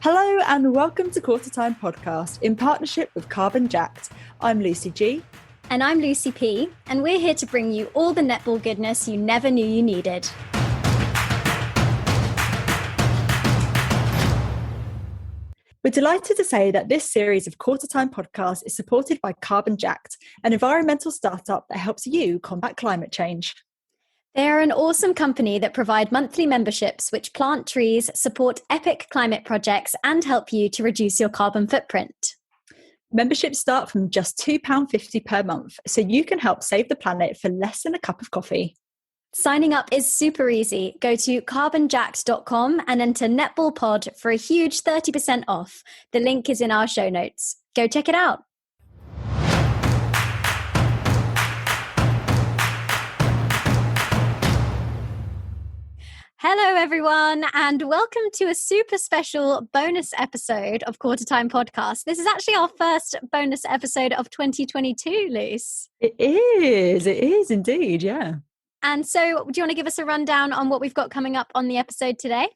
Hello and welcome to Quarter Time Podcast in partnership with Carbon Jacked. I'm Lucy G. And I'm Lucy P. And we're here to bring you all the netball goodness you never knew you needed. We're delighted to say that this series of Quarter Time Podcasts is supported by Carbon Jacked, an environmental startup that helps you combat climate change. They are an awesome company that provide monthly memberships which plant trees, support epic climate projects, and help you to reduce your carbon footprint. Memberships start from just £2.50 per month, so you can help save the planet for less than a cup of coffee. Signing up is super easy. Go to carbonjacked.com and enter netballpod for a huge 30% off. The link is in our show notes. Go check it out. Hello, everyone, and welcome to a super special bonus episode of Quarter Time Podcast. This is actually our first bonus episode of 2022, Luce. It is indeed, yeah. And so, do you want to give us a rundown on what we've got coming up on the episode today?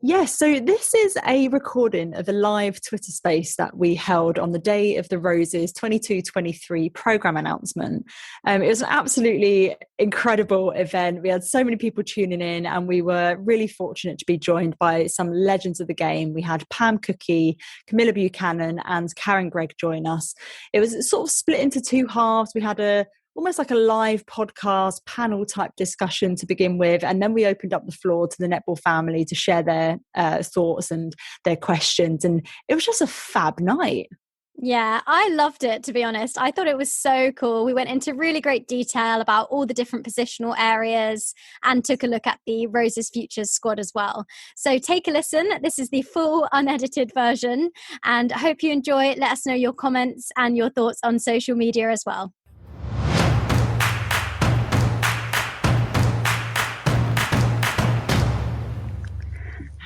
Yes, so this is a recording of a live Twitter space that we held on the day of the Roses 22-23 programme announcement. It was an absolutely incredible event. We had so many people tuning in and we were really fortunate to be joined by some legends of the game. We had Pam Cookey, Camilla Buchanan and Karen Greig join us. It was sort of split into two halves. We had almost like a live podcast panel type discussion to begin with. And then we opened up the floor to the netball family to share their thoughts and their questions. And it was just a fab night. Yeah, I loved it, to be honest. I thought it was so cool. We went into really great detail about all the different positional areas and took a look at the Roses Futures squad as well. So take a listen. This is the full unedited version. And I hope you enjoy it. Let us know your comments and your thoughts on social media as well.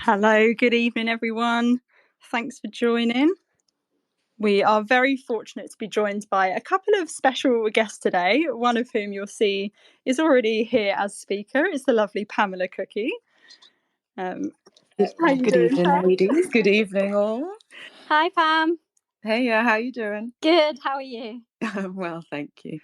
Hello, good evening, everyone. Thanks for joining. We are very fortunate to be joined by a couple of special guests today, one of whom you'll see is already here as speaker. It's the lovely Pamela Cookey. Good evening, ladies. Good evening, all. Hi, Pam. Hey, how you doing? Good. How are you? Well, thank you.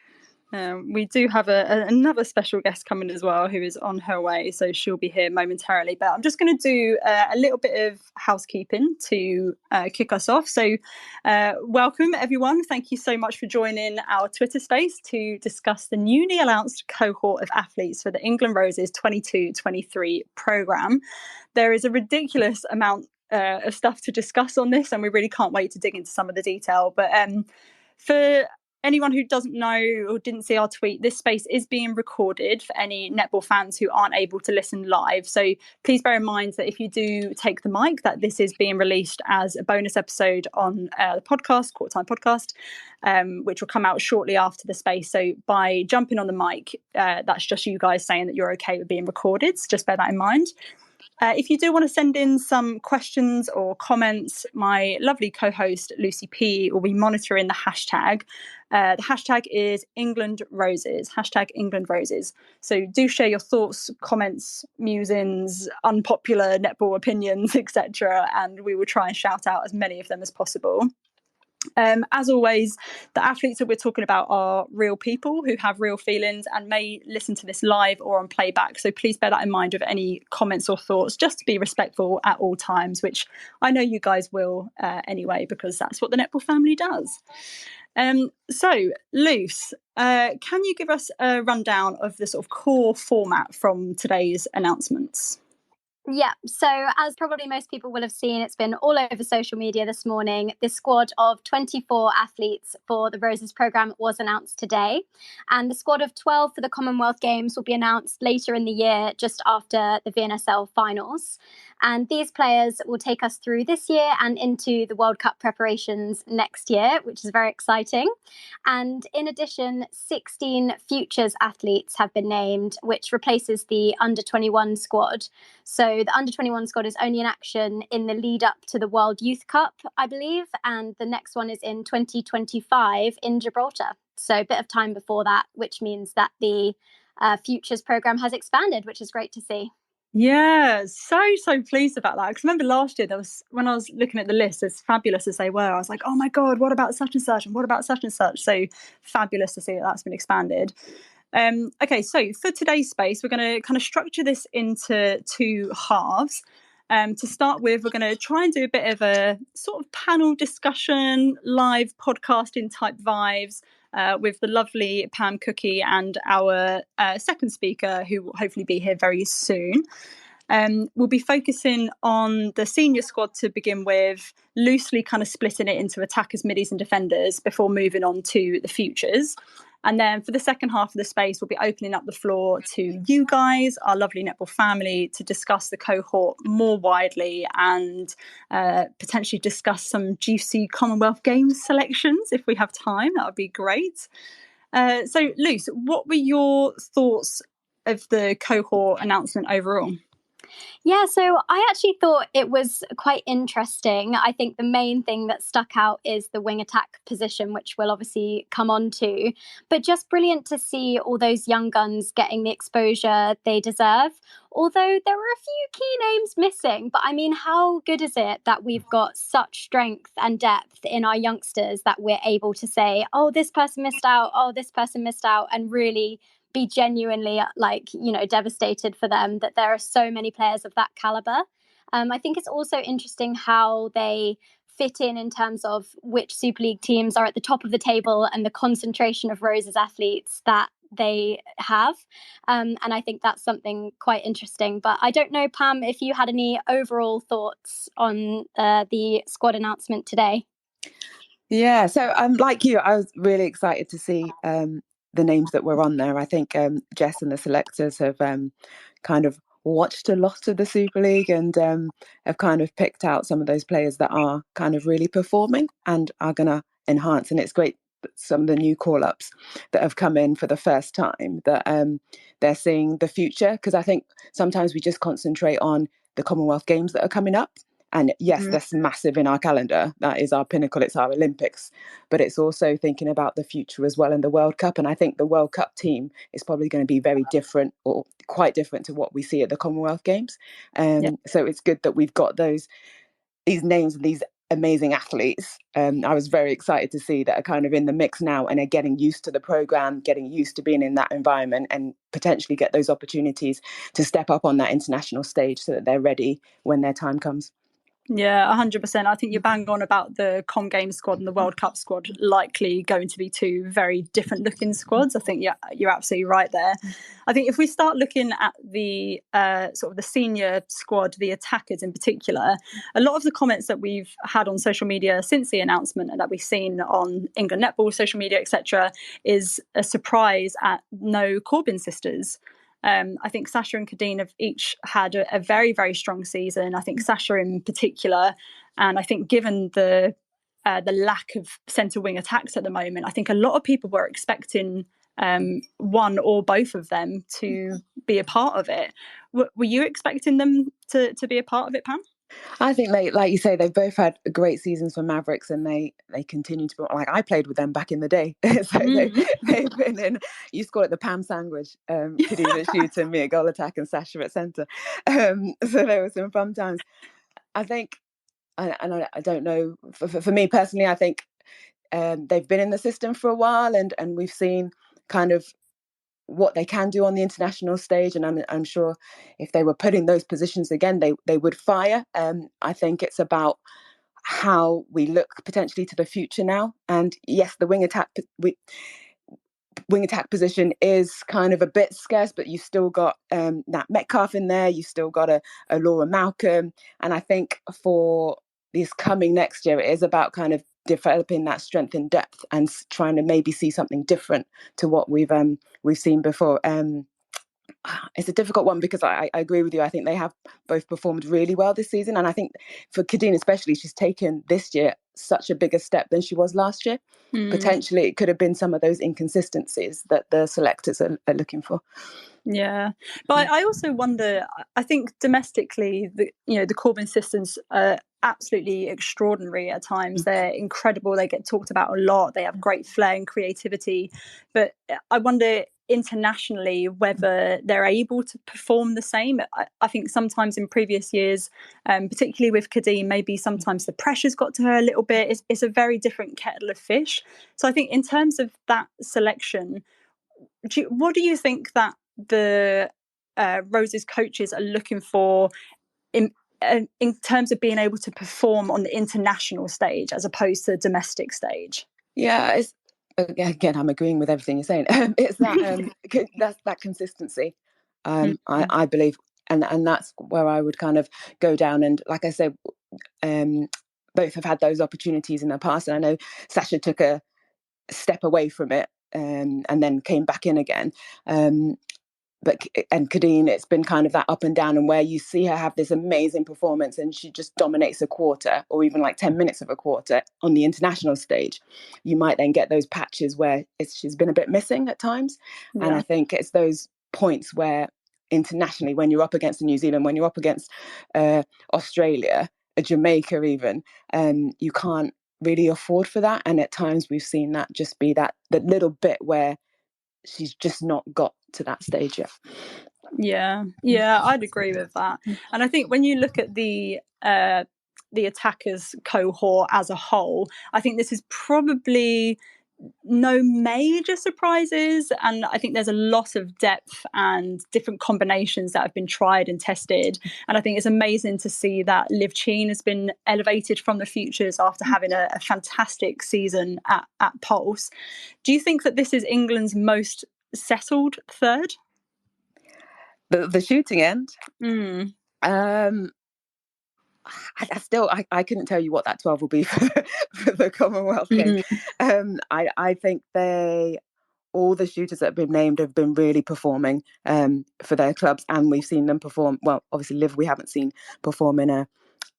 We do have another special guest coming as well who is on her way, so she'll be here momentarily. But I'm just going to do a little bit of housekeeping to kick us off. So welcome, everyone. Thank you so much for joining our Twitter space to discuss the newly announced cohort of athletes for the England Roses 22-23 programme. There is a ridiculous amount of stuff to discuss on this, and we really can't wait to dig into some of the detail. But for anyone who doesn't know or didn't see our tweet, this space is being recorded for any netball fans who aren't able to listen live. So please bear in mind that if you do take the mic, that this is being released as a bonus episode on the podcast, Quarter Time Podcast, which will come out shortly after the space. So by jumping on the mic, that's just you guys saying that you're okay with being recorded. So just bear that in mind. If you do want to send in some questions or comments, my lovely co-host Lucy P will be monitoring the hashtag. The hashtag is England Roses, hashtag England Roses. So do share your thoughts, comments, musings, unpopular netball opinions, etc. And we will try and shout out as many of them as possible. As always, the athletes that we're talking about are real people who have real feelings and may listen to this live or on playback. So please bear that in mind of any comments or thoughts, just to be respectful at all times, which I know you guys will anyway, because that's what the netball family does. So, Luce, can you give us a rundown of the sort of core format from today's announcements? Yeah, so as probably most people will have seen, it's been all over social media this morning. This squad of 24 athletes for the Roses programme was announced today. And the squad of 12 for the Commonwealth Games will be announced later in the year, just after the VNSL finals. And these players will take us through this year and into the World Cup preparations next year, which is very exciting. And in addition, 16 futures athletes have been named, which replaces the under-21 squad. So the under-21 squad is only in action in the lead up to the World Youth Cup, I believe, and the next one is in 2025 in Gibraltar. So a bit of time before that, which means that the Futures programme has expanded, which is great to see. Yeah, so pleased about that. Because remember last year, when I was looking at the list, as fabulous as they were, I was like, oh my God, what about such and such? And what about such and such? So fabulous to see that that's been expanded. Okay, so for today's space, we're going to kind of structure this into two halves. To start with, we're going to try and do a bit of a sort of panel discussion, live podcasting type vibes. With the lovely Pam Cookey and our second speaker, who will hopefully be here very soon. We'll be focusing on the senior squad to begin with, loosely kind of splitting it into attackers, middies and defenders before moving on to the futures. And then for the second half of the space, we'll be opening up the floor to you guys, our lovely netball family, to discuss the cohort more widely and potentially discuss some juicy Commonwealth Games selections if we have time. That would be great. So, Luce, what were your thoughts of the cohort announcement overall? Yeah, so I actually thought it was quite interesting. I think the main thing that stuck out is the wing attack position, which we'll obviously come on to. But just brilliant to see all those young guns getting the exposure they deserve. Although there were a few key names missing. But I mean, how good is it that we've got such strength and depth in our youngsters that we're able to say, oh, this person missed out, oh, this person missed out, and really be genuinely devastated for them that there are so many players of that caliber. I think it's also interesting how they fit in terms of which Super League teams are at the top of the table and the concentration of Rose's athletes that they have. And I think that's something quite interesting. But I don't know, Pam, if you had any overall thoughts on the squad announcement today. Yeah, so like you, I was really excited to see the names that were on there. I think Jess and the selectors have kind of watched a lot of the Super League and have kind of picked out some of those players that are kind of really performing and are going to enhance. And it's great that some of the new call-ups that have come in for the first time, that they're seeing the future. Because I think sometimes we just concentrate on the Commonwealth Games that are coming up. And yes, that's massive in our calendar. That is our pinnacle. It's our Olympics. But it's also thinking about the future as well in the World Cup. And I think the World Cup team is probably going to be very different or quite different to what we see at the Commonwealth Games. So it's good that we've got these names and these amazing athletes. I was very excited to see that are kind of in the mix now and are getting used to the programme, getting used to being in that environment and potentially get those opportunities to step up on that international stage so that they're ready when their time comes. Yeah, 100%. I think you're bang on about the Com Games squad and the World Cup squad likely going to be two very different looking squads. I think you're absolutely right there. I think if we start looking at the sort of the senior squad, the attackers in particular, a lot of the comments that we've had on social media since the announcement and that we've seen on England Netball social media, etc., is a surprise at no Corbyn sisters. I think Sasha and Kadeen have each had a very, very strong season. I think Sasha in particular, and I think given the lack of centre wing attacks at the moment, I think a lot of people were expecting one or both of them to be a part of it. Were you expecting them to be a part of it, Pam? I think like you say, they've both had great seasons for Mavericks, and they continue to be like, I played with them back in the day. So they've been in. You used to call it the Pam sandwich. Kadeen at shooting, me at goal attack, and Sasha at centre. So there were some fun times. I think, and I don't know. For me personally, I think they've been in the system for a while, and we've seen kind of what they can do on the international stage, and I'm sure if they were put in those positions again, they would fire. I think it's about how we look potentially to the future now. And yes, the wing attack position is kind of a bit scarce, but you've still got Nat Metcalf in there. You've still got a Laura Malcolm, and I think for this coming next year, it is about kind of developing that strength and depth and trying to maybe see something different to what we've seen before. It's a difficult one because I agree with you. I think they have both performed really well this season, and I think for Kadeen especially, she's taken this year such a bigger step than she was last year. Potentially it could have been some of those inconsistencies that the selectors are looking for. Yeah, but I also wonder, I think domestically, the Corbyn sisters are absolutely extraordinary at times. They're incredible. They get talked about a lot. They have great flair and creativity. But I wonder internationally whether they're able to perform the same. I think sometimes in previous years, particularly with Kadeen, maybe sometimes the pressure's got to her a little bit. It's a very different kettle of fish. So I think in terms of that selection, what do you think that the Rose's coaches are looking for in terms of being able to perform on the international stage as opposed to the domestic stage? Yeah, it's again, I'm agreeing with everything you're saying. It's that that's that consistency. I believe, and that's where I would kind of go down. And like I said, both have had those opportunities in the past, and I know Sasha took a step away from it and then came back in again. And Kadeen, it's been kind of that up and down, and where you see her have this amazing performance and she just dominates a quarter or even like 10 minutes of a quarter on the international stage, you might then get those patches where she's been a bit missing at times. Yeah. And I think it's those points where internationally, when you're up against New Zealand, when you're up against Australia, Jamaica even, you can't really afford for that. And at times we've seen that just be that little bit where she's just not got to that stage yet. Yeah, I'd agree with that. And I think when you look at the attackers cohort as a whole, I think this is probably no major surprises, and I think there's a lot of depth and different combinations that have been tried and tested. And I think it's amazing to see that Liv Cheen has been elevated from the futures after having a fantastic season at Pulse. Do you think that this is England's most settled third? The shooting end? I couldn't tell you what that 12 will be for the Commonwealth Games. I think all the shooters that have been named have been really performing for their clubs, and we've seen them perform. Well, obviously Liv we haven't seen perform in a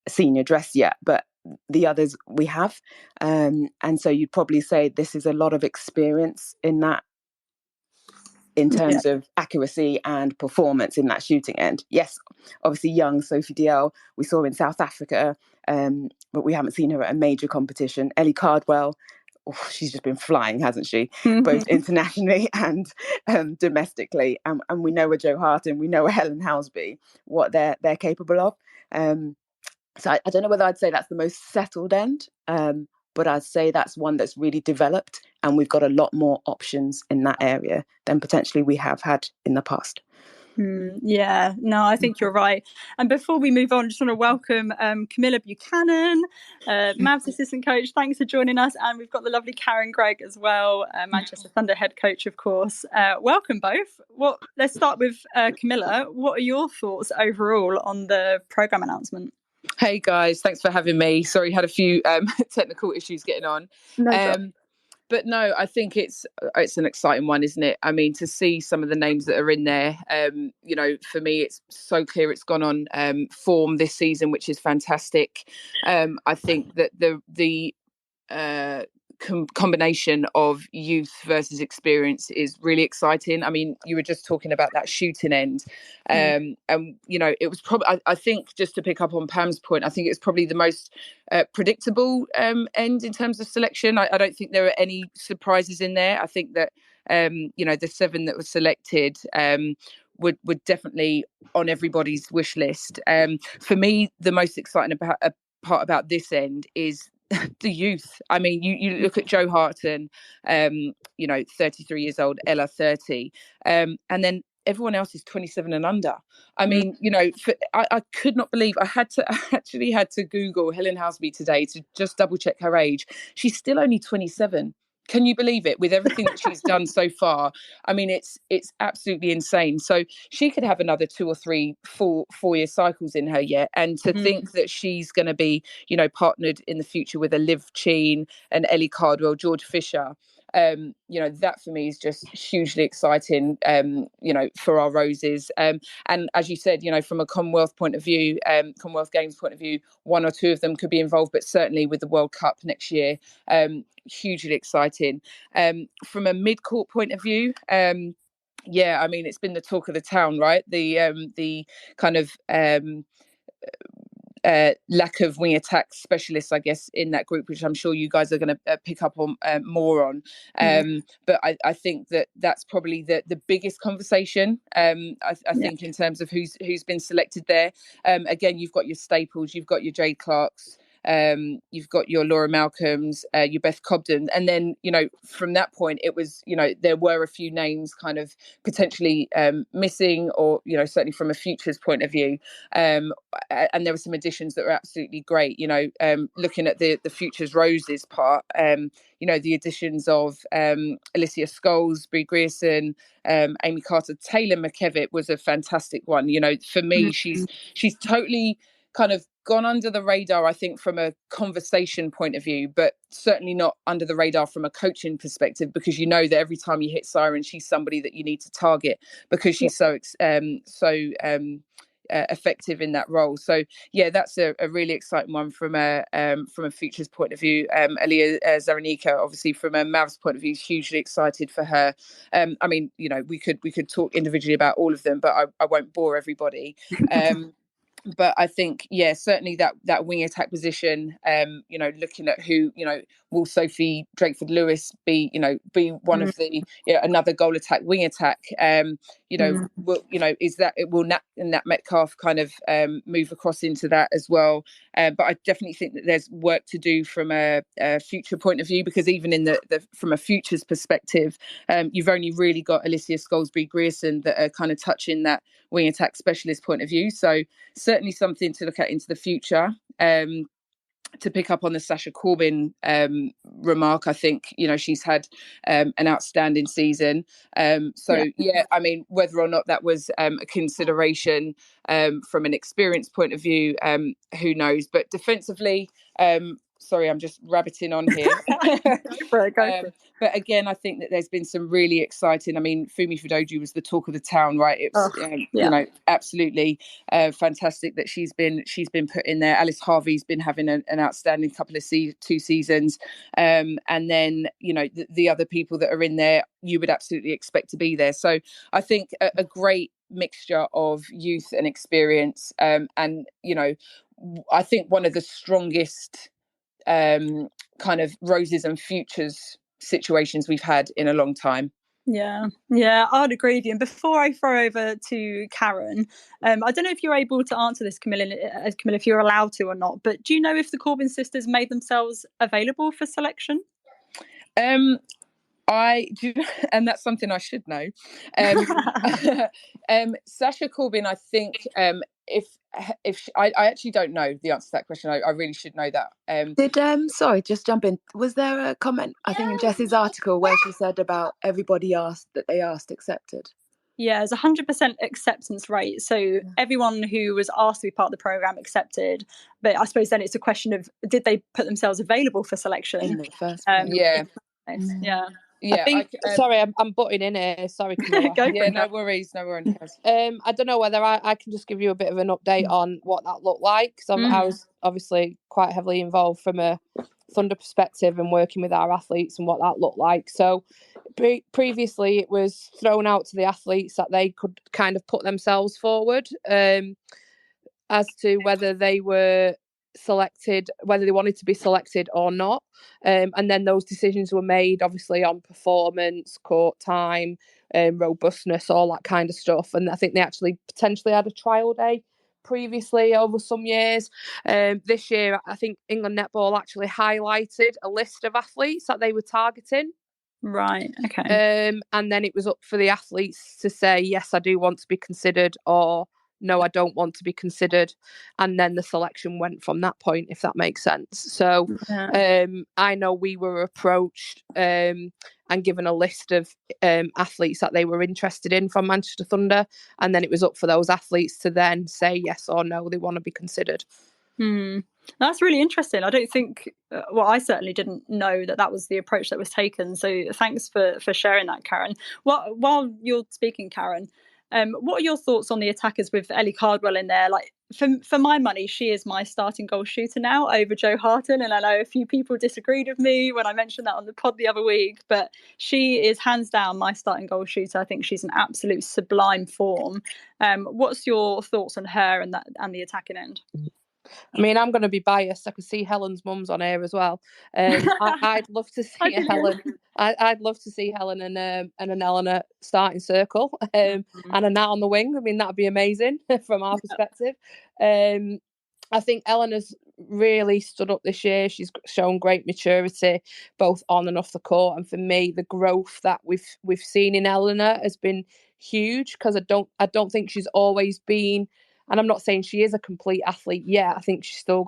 senior dress yet, but the others we have. And so you'd probably say this is a lot of experience in that, in terms of accuracy and performance in that shooting end. Yes, obviously young Sophie Diel we saw in South Africa, but we haven't seen her at a major competition. Ellie Cardwell, she's just been flying, hasn't she? Both internationally and domestically. And we know a Jo Harton, we know a Helen Housby, what they're capable of. So I don't know whether I'd say that's the most settled end, but I'd say that's one that's really developed, and we've got a lot more options in that area than potentially we have had in the past. Yeah, no, I think you're right. And before we move on, I just want to welcome Camilla Buchanan, Mavs assistant coach. Thanks for joining us. And we've got the lovely Karen Greig as well, Manchester Thunder head coach, of course. Welcome both. Let's start with Camilla. What are your thoughts overall on the programme announcement? Hey guys, thanks for having me. Sorry, had a few technical issues getting on. But no, I think it's an exciting one, isn't it? I mean, to see some of the names that are in there, for me, it's so clear it's gone on form this season, which is fantastic. I think that the combination of youth versus experience is really exciting. I mean, you were just talking about that shooting end, and it was probably, I think, just to pick up on Pam's point, I think it's probably the most predictable end in terms of selection. I don't think there are any surprises in there. I think that the 7 that were selected would definitely on everybody's wish list. For me, the most exciting part about this end is the youth. I mean, you look at Jo Harton, 33 years old, Ella 30, and then everyone else is 27 and under. I mean, I could not believe I actually had to Google Helen Housby today to just double check her age. She's still only 27. Can you believe it? With everything that she's done so far, I mean, it's absolutely insane. So she could have another 2 or 3 4-year cycles in her yet, and to think that she's going to be, partnered in the future with a Liv Cheen and Ellie Cardwell, George Fisher. That for me is just hugely exciting, for our Roses. And as you said, from a Commonwealth point of view, Commonwealth Games point of view, 1 or 2 of them could be involved, but certainly with the World Cup next year, hugely exciting. From a mid-court point of view, I mean, it's been the talk of the town, right? The kind of lack of wing attack specialists, I guess, in that group, which I'm sure you guys are going to pick up on more on. But I think that's probably the biggest conversation. I think in terms of who's been selected there. Again, you've got your staples, you've got your Jade Clarks. You've got your Laura Malcolms, your Beth Cobden, and then from that point it was there were a few names kind of potentially missing, or certainly from a futures point of view, and there were some additions that were absolutely great. Looking at the futures roses part, the additions of Alicia Scholes, Brie Grierson, Amy Carter, Taylor McKevitt was a fantastic one. For me, she's totally kind of gone under the radar, I think, from a conversation point of view, but certainly not under the radar from a coaching perspective, because that every time you hit siren, she's somebody that you need to target because she's so effective in that role. So yeah, that's a really exciting one from a futures point of view. Elia Zaranika, obviously from a Mavs point of view, is hugely excited for her. I mean, we could talk individually about all of them, but I won't bore everybody. But I think, certainly that wing attack position, looking at who, will Sophie Drakeford Lewis be one of the another goal attack, wing attack, will Nat Metcalf kind of move across into that as well. But I definitely think that there's work to do from a future point of view, because even in the from a futures perspective, you've only really got Alicia Scholesbury Grierson that are kind of touching that wing attack specialist point of view. So certainly something to look at into the future. To pick up on the Sasha Corbin remark, I think she's had an outstanding season. I mean, whether or not that was a consideration from an experience point of view, who knows? But defensively, sorry, I'm just rabbiting on here. Go for it. But again, I think that there's been some really exciting. I mean, Fumi Fudoju was the talk of the town, right? It's absolutely fantastic that she's been put in there. Alice Harvey's been having an outstanding couple of 2 seasons, and then the other people that are in there, you would absolutely expect to be there. So I think a great mixture of youth and experience, and I think one of the strongest kind of roses and futures situations we've had in a long time. Yeah, I'd agree with you. And before I throw over to Karen, I don't know if you're able to answer this, Camilla, if you're allowed to or not, but do you know if the Corbin sisters made themselves available for selection? I do, and that's something I should know. Sasha Corbin, I think, I actually don't know the answer to that question. I really should know that. Sorry, just jump in. Was there a comment, I think, in Jess's article where she said about everybody asked accepted? Yeah, it's 100% acceptance rate. So everyone who was asked to be part of the programme accepted. But I suppose then it's a question of, did they put themselves available for selection? In the first place. Yeah, I think, sorry, I'm butting in here. Sorry, Camilla. No worries. I don't know whether I can just give you a bit of an update on what that looked like, because I was obviously quite heavily involved from a Thunder perspective and working with our athletes and what that looked like. So previously it was thrown out to the athletes that they could kind of put themselves forward as to whether they were selected, whether they wanted to be selected or not, and then those decisions were made obviously on performance, court time, robustness, all that kind of stuff. And I think they actually potentially had a trial day previously over some years. This year I think England Netball actually highlighted a list of athletes that they were targeting. Right, okay. And then it was up for the athletes to say, yes, I do want to be considered, or no, I don't want to be considered. And then the selection went from that point, if that makes sense. So I know we were approached and given a list of athletes that they were interested in from Manchester Thunder. And then it was up for those athletes to then say yes or no, they want to be considered. That's really interesting. I don't think, I certainly didn't know that was the approach that was taken. So thanks for sharing that, Karen. While you're speaking, Karen, what are your thoughts on the attackers with Ellie Cardwell in there? Like, for my money, she is my starting goal shooter now over Jo Harton. And I know a few people disagreed with me when I mentioned that on the pod the other week, but she is hands down my starting goal shooter. I think she's an absolute sublime form. What's your thoughts on her and the attacking end? I mean, I'm going to be biased. I could see Helen's mum's on here as well. I'd love to see Helen. I'd love to see Helen and an Eleanor starting circle, and a Nat on the wing. I mean, that'd be amazing from our perspective. I think Eleanor's really stood up this year. She's shown great maturity, both on and off the court. And for me, the growth that we've seen in Eleanor has been huge, because I don't think she's always been. And I'm not saying she is a complete athlete yet. I think she still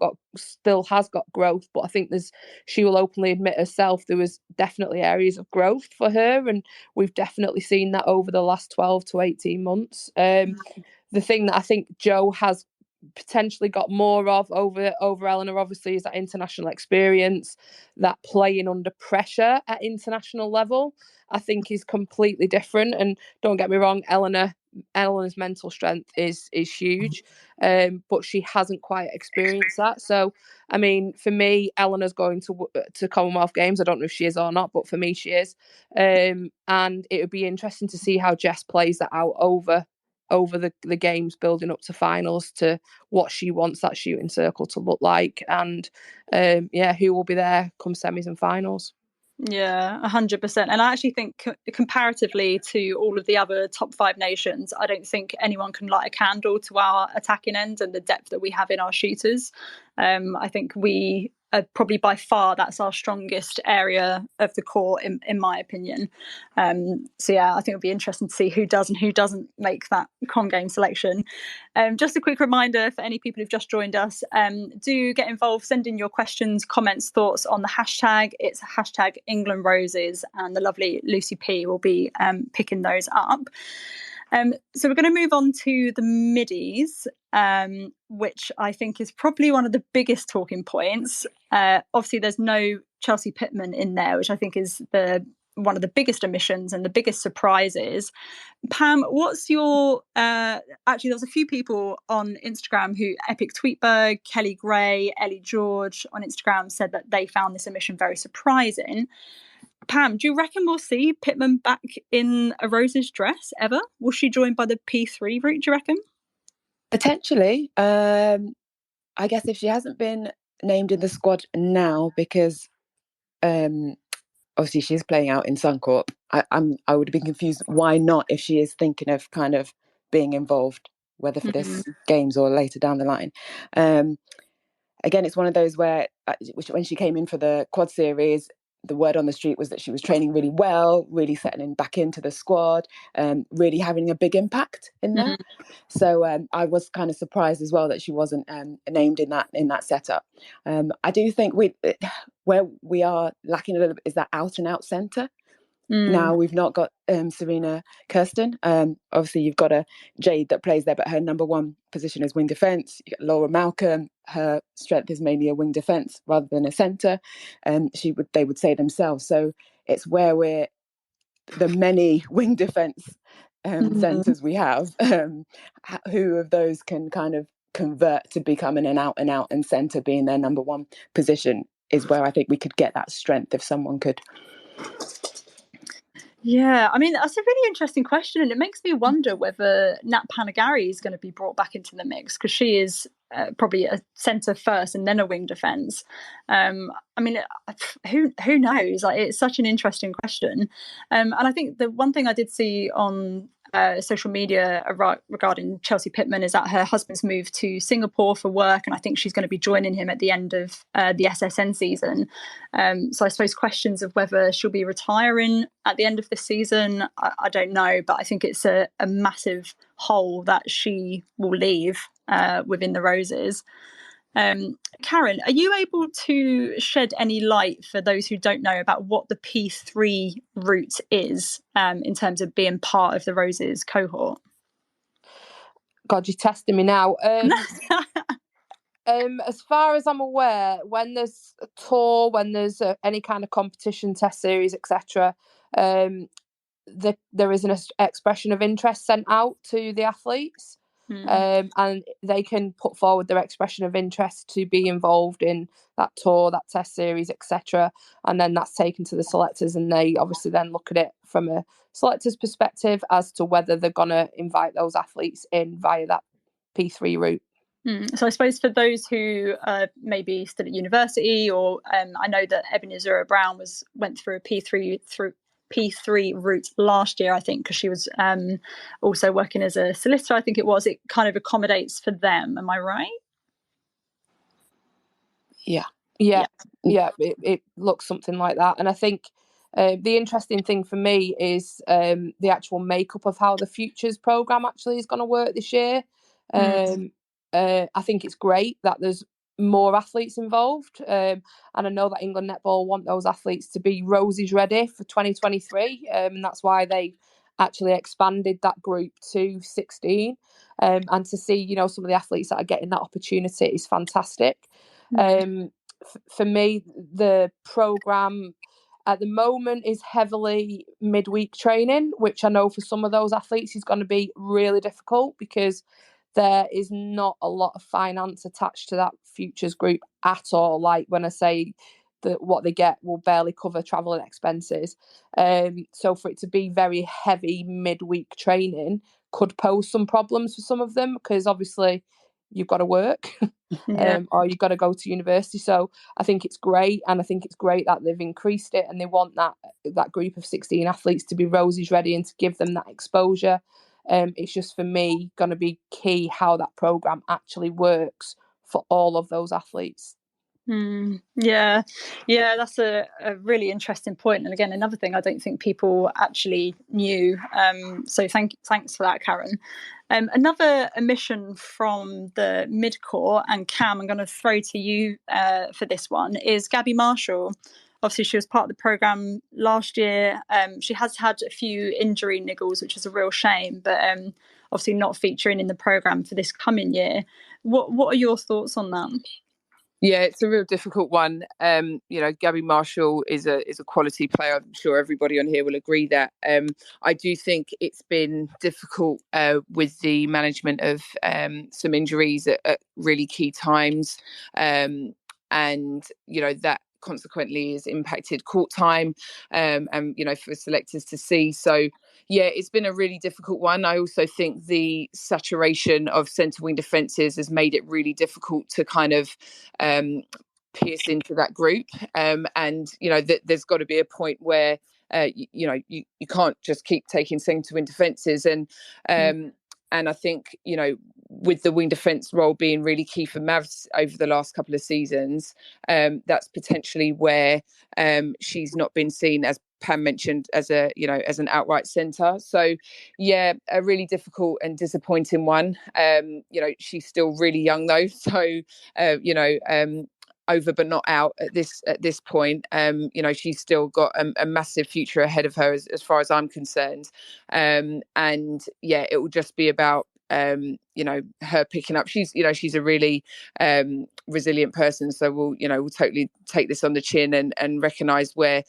has got growth, but I think she will openly admit herself there was definitely areas of growth for her, and we've definitely seen that over the last 12 to 18 months. The thing that I think Jo has potentially got more of over Eleanor, obviously, is that international experience, that playing under pressure at international level, I think is completely different. And don't get me wrong, Eleanor's mental strength is huge, but she hasn't quite experienced that. So, I mean, for me, Eleanor's going to Commonwealth Games. I don't know if she is or not, but for me, she is. And it would be interesting to see how Jess plays that out over the games building up to finals, to what she wants that shooting circle to look like, and who will be there come semis and finals. Yeah, 100%. And I actually think comparatively to all of the other top 5 nations, I don't think anyone can light a candle to our attacking end and the depth that we have in our shooters. I think we are probably by far, that's our strongest area of the court, in my opinion. So yeah, I think it'll be interesting to see who does and who doesn't make that con game selection. Just a quick reminder for any people who've just joined us, do get involved, send in your questions, comments, thoughts on the hashtag. It's hashtag England Roses, and the lovely Lucy P will be picking those up. So we're going to move on to the middies, which I think is probably one of the biggest talking points. Obviously, there's no Chelsea Pittman in there, which I think is one of the biggest omissions and the biggest surprises. Pam, what's your... actually, there was a few people on Instagram who, Epic Tweetberg, Kelly Gray, Ellie George on Instagram, said that they found this omission very surprising. Pam, do you reckon we'll see Pittman back in a Rose's dress ever? Will she join by the P3 route, do you reckon? Potentially. I guess if she hasn't been named in the squad now, because obviously she's playing out in Suncorp, I would have been confused. Why not, if she is thinking of kind of being involved, whether for this games or later down the line? Again, it's one of those where when she came in for the quad series, the word on the street was that she was training really well, really settling back into the squad, really having a big impact in there. So I was kind of surprised as well that she wasn't named in that setup. I do think where we are lacking a little bit is that out and out centre. Now we've not got Serena Kirsten. Obviously, you've got a Jade that plays there, but her number one position is wing defence. You get Laura Malcolm. Her strength is mainly a wing defence rather than a centre. They would say themselves. So it's where we're the many wing defence centres we have. Who of those can kind of convert to becoming an out and centre being their number one position is where I think we could get that strength if someone could. Yeah, I mean, that's a really interesting question, and it makes me wonder whether Nat Panagari is going to be brought back into the mix, because she is probably a centre first and then a wing defence. I mean, who knows? Like, it's such an interesting question. And I think the one thing I did see on social media regarding Chelsea Pittman is that her husband's moved to Singapore for work, and I think she's going to be joining him at the end of the SSN season. So I suppose questions of whether she'll be retiring at the end of the season, I don't know, but I think it's a massive hole that she will leave within the Roses. Karen, are you able to shed any light for those who don't know about what the P3 route is in terms of being part of the Roses cohort? God, you're testing me now. As far as I'm aware, when there's a tour, when there's any kind of competition, test series, etc., there is an expression of interest sent out to the athletes. And they can put forward their expression of interest to be involved in that tour, that test series, etc. And then that's taken to the selectors, and they obviously then look at it from a selector's perspective as to whether they're going to invite those athletes in via that P3 route. So I suppose for those who maybe still at university, or I know that Ebenezer Brown went through a P3 route last year, I think, because she was also working as a solicitor, I think it was. It kind of accommodates for them. Am I right? Yeah. It looks something like that. And I think the interesting thing for me is the actual makeup of how the Futures programme actually is going to work this year. I think it's great that there's more athletes involved, and I know that England Netball want those athletes to be roses ready for 2023, and that's why they actually expanded that group to 16, and to see some of the athletes that are getting that opportunity is fantastic. For me, the programme at the moment is heavily midweek training, which I know for some of those athletes is going to be really difficult because there is not a lot of finance attached to that Futures group at all. Like when I say that what they get will barely cover travel and expenses. So for it to be very heavy midweek training could pose some problems for some of them, because obviously you've got to work or you've got to go to university. So I think it's great, and I think it's great that they've increased it and they want that group of 16 athletes to be roses ready and to give them that exposure. It's just, for me, going to be key how that programme actually works for all of those athletes. Yeah, that's a really interesting point. And again, another thing I don't think people actually knew. So thanks for that, Karen. Another omission from the mid-court, and Cam, I'm going to throw to you for this one, is Gabby Marshall. Obviously, she was part of the programme last year. She has had a few injury niggles, which is a real shame, but obviously not featuring in the programme for this coming year. What are your thoughts on that? Yeah, it's a real difficult one. Gabby Marshall is a quality player. I'm sure everybody on here will agree that. I do think it's been difficult with the management of some injuries at really key times, and that consequently has impacted court time, and for selectors to see. So yeah, it's been a really difficult one. I also think the saturation of centre wing defences has made it really difficult to kind of pierce into that group, and there's got to be a point where you can't just keep taking centre wing defences, and I think with the wing defence role being really key for Mavs over the last couple of seasons, that's potentially where she's not been seen, as Pam mentioned, as an outright centre. So yeah, a really difficult and disappointing one. She's still really young though, so over but not out at this point. She's still got a massive future ahead of her as far as I'm concerned. And yeah, it will just be about her picking up. She's a really resilient person, so we'll totally take this on the chin and recognize where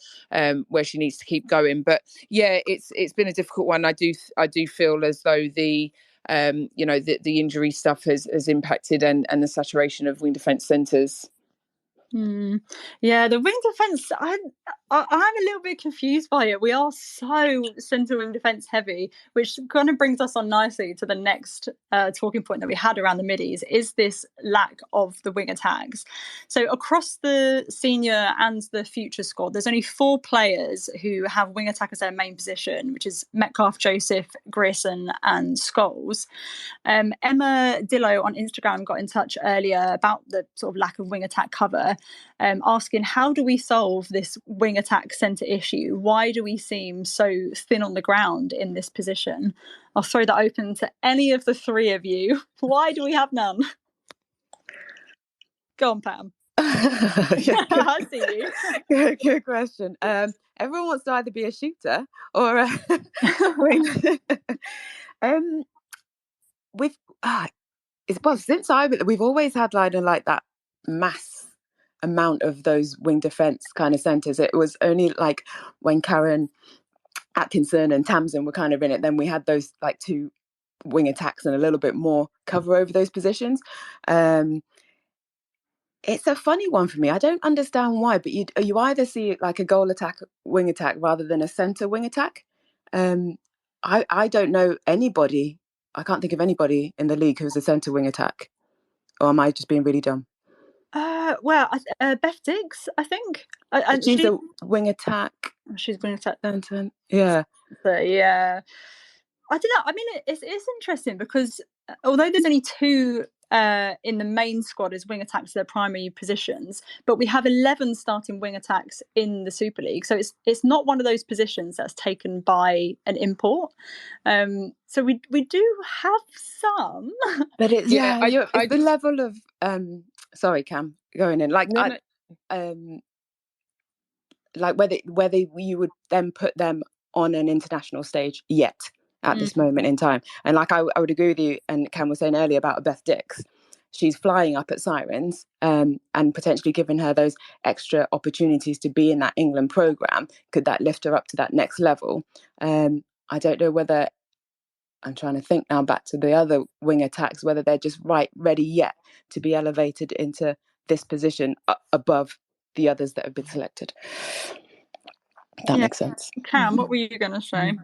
she needs to keep going. But yeah, it's been a difficult one. I do feel as though the injury stuff has impacted, and the saturation of wing defence centres. Yeah, the wing defence, I'm a little bit confused by it. We are so centre wing defence heavy, which kind of brings us on nicely to the next talking point that we had around the middies, is this lack of the wing attacks. So across the senior and the future squad, there's only 4 players who have wing attack as their main position, which is Metcalf, Joseph, Grierson and Scholes. Emma Dillo on Instagram got in touch earlier about the sort of lack of wing attack cover, asking, how do we solve this wing attack centre issue? Why do we seem so thin on the ground in this position? I'll throw that open to any of the 3 of you. Why do we have none? Go on, Pam. I see you. Good question. Everyone wants to either be a shooter or a wing. We've always had like that mass amount of those wing defence kind of centres. It was only like when Karen Atkinson and Tamsin were kind of in it, then we had those like 2 wing attacks and a little bit more cover over those positions. It's a funny one for me. I don't understand why, but you either see like a goal attack wing attack rather than a centre wing attack. I don't know anybody. I can't think of anybody in the league who's a centre wing attack. or am I just being really dumb? Beth Diggs, I think. She's a wing attack. She's wing attack. Yeah. So yeah, I don't know. I mean, it's interesting because although there's only two in the main squad as wing attacks, their primary positions, but we have 11 starting wing attacks in the Super League. So it's not one of those positions that's taken by an import. So we do have some, but it's it's the level of sorry, Cam, going in like like whether you would then put them on an international stage yet at this moment in time. And like I would agree with you, and Cam was saying earlier about Beth Dix. She's flying up at Sirens and potentially giving her those extra opportunities to be in that England programme. Could that lift her up to that next level? I don't know whether, I'm trying to think now back to the other wing attacks, whether they're just ready yet to be elevated into this position above the others that have been selected. That makes sense. Cam, what were you going to say?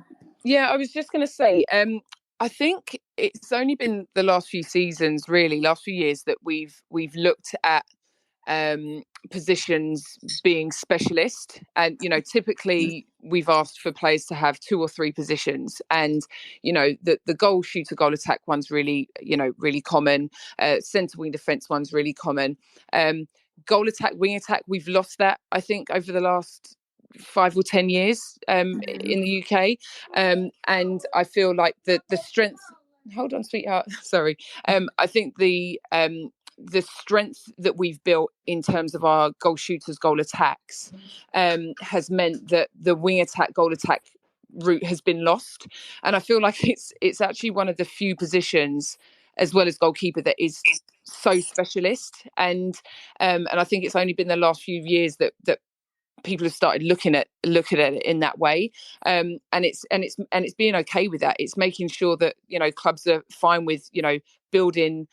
Yeah, I was just going to say, I think it's only been the last few seasons, really, last few years, that we've looked at positions being specialist. And, you know, typically we've asked for players to have 2 or 3 positions. And, you know, the goal shooter, goal attack one's really, you know, really common. Centre wing defence one's really common. Goal attack, wing attack, we've lost that, I think, over the last 5 or 10 years in the UK. And I feel like the strength, hold on, sweetheart, sorry. I think the strength that we've built in terms of our goal shooters, goal attacks, has meant that the wing attack, goal attack route has been lost. And I feel like it's actually one of the few positions, as well as goalkeeper, that is so specialist. And I think it's only been the last few years that people have started looking at it in that way, and it's being okay with that. It's making sure that, you know, clubs are fine with, you know, building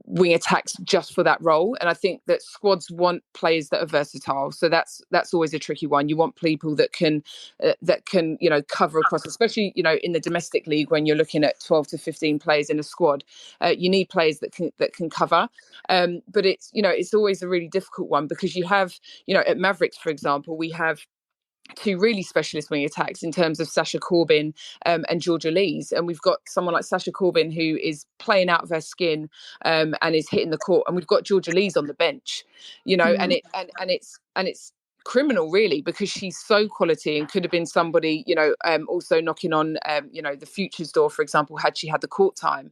wing attacks just for that role. And I think that squads want players that are versatile, so that's always a tricky one. You want people that can you know, cover across, especially, you know, in the domestic league when you're looking at 12 to 15 players in a squad. You need players that can cover, but it's, you know, it's always a really difficult one, because you have, you know, at Mavericks, for example, we have 2 really specialist wing attacks in terms of Sasha Corbin and Georgia Lees, and we've got someone like Sasha Corbin who is playing out of her skin and is hitting the court, and we've got Georgia Lees on the bench, you know, and it's criminal, really, because she's so quality and could have been somebody, you know, also knocking on you know, the futures door, for example, had she had the court time.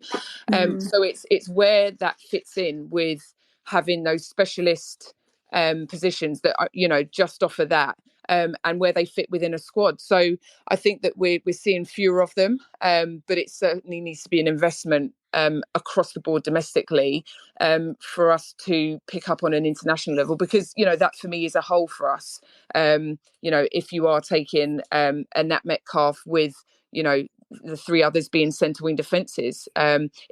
So it's where that fits in with having those specialist positions that are, you know, just offer that. And where they fit within a squad. So I think that we're seeing fewer of them, but it certainly needs to be an investment across the board domestically for us to pick up on an international level, because, you know, that for me is a whole for us. You know, if you are taking a Nat Metcalf with, you know, the 3 others being centre wing defences,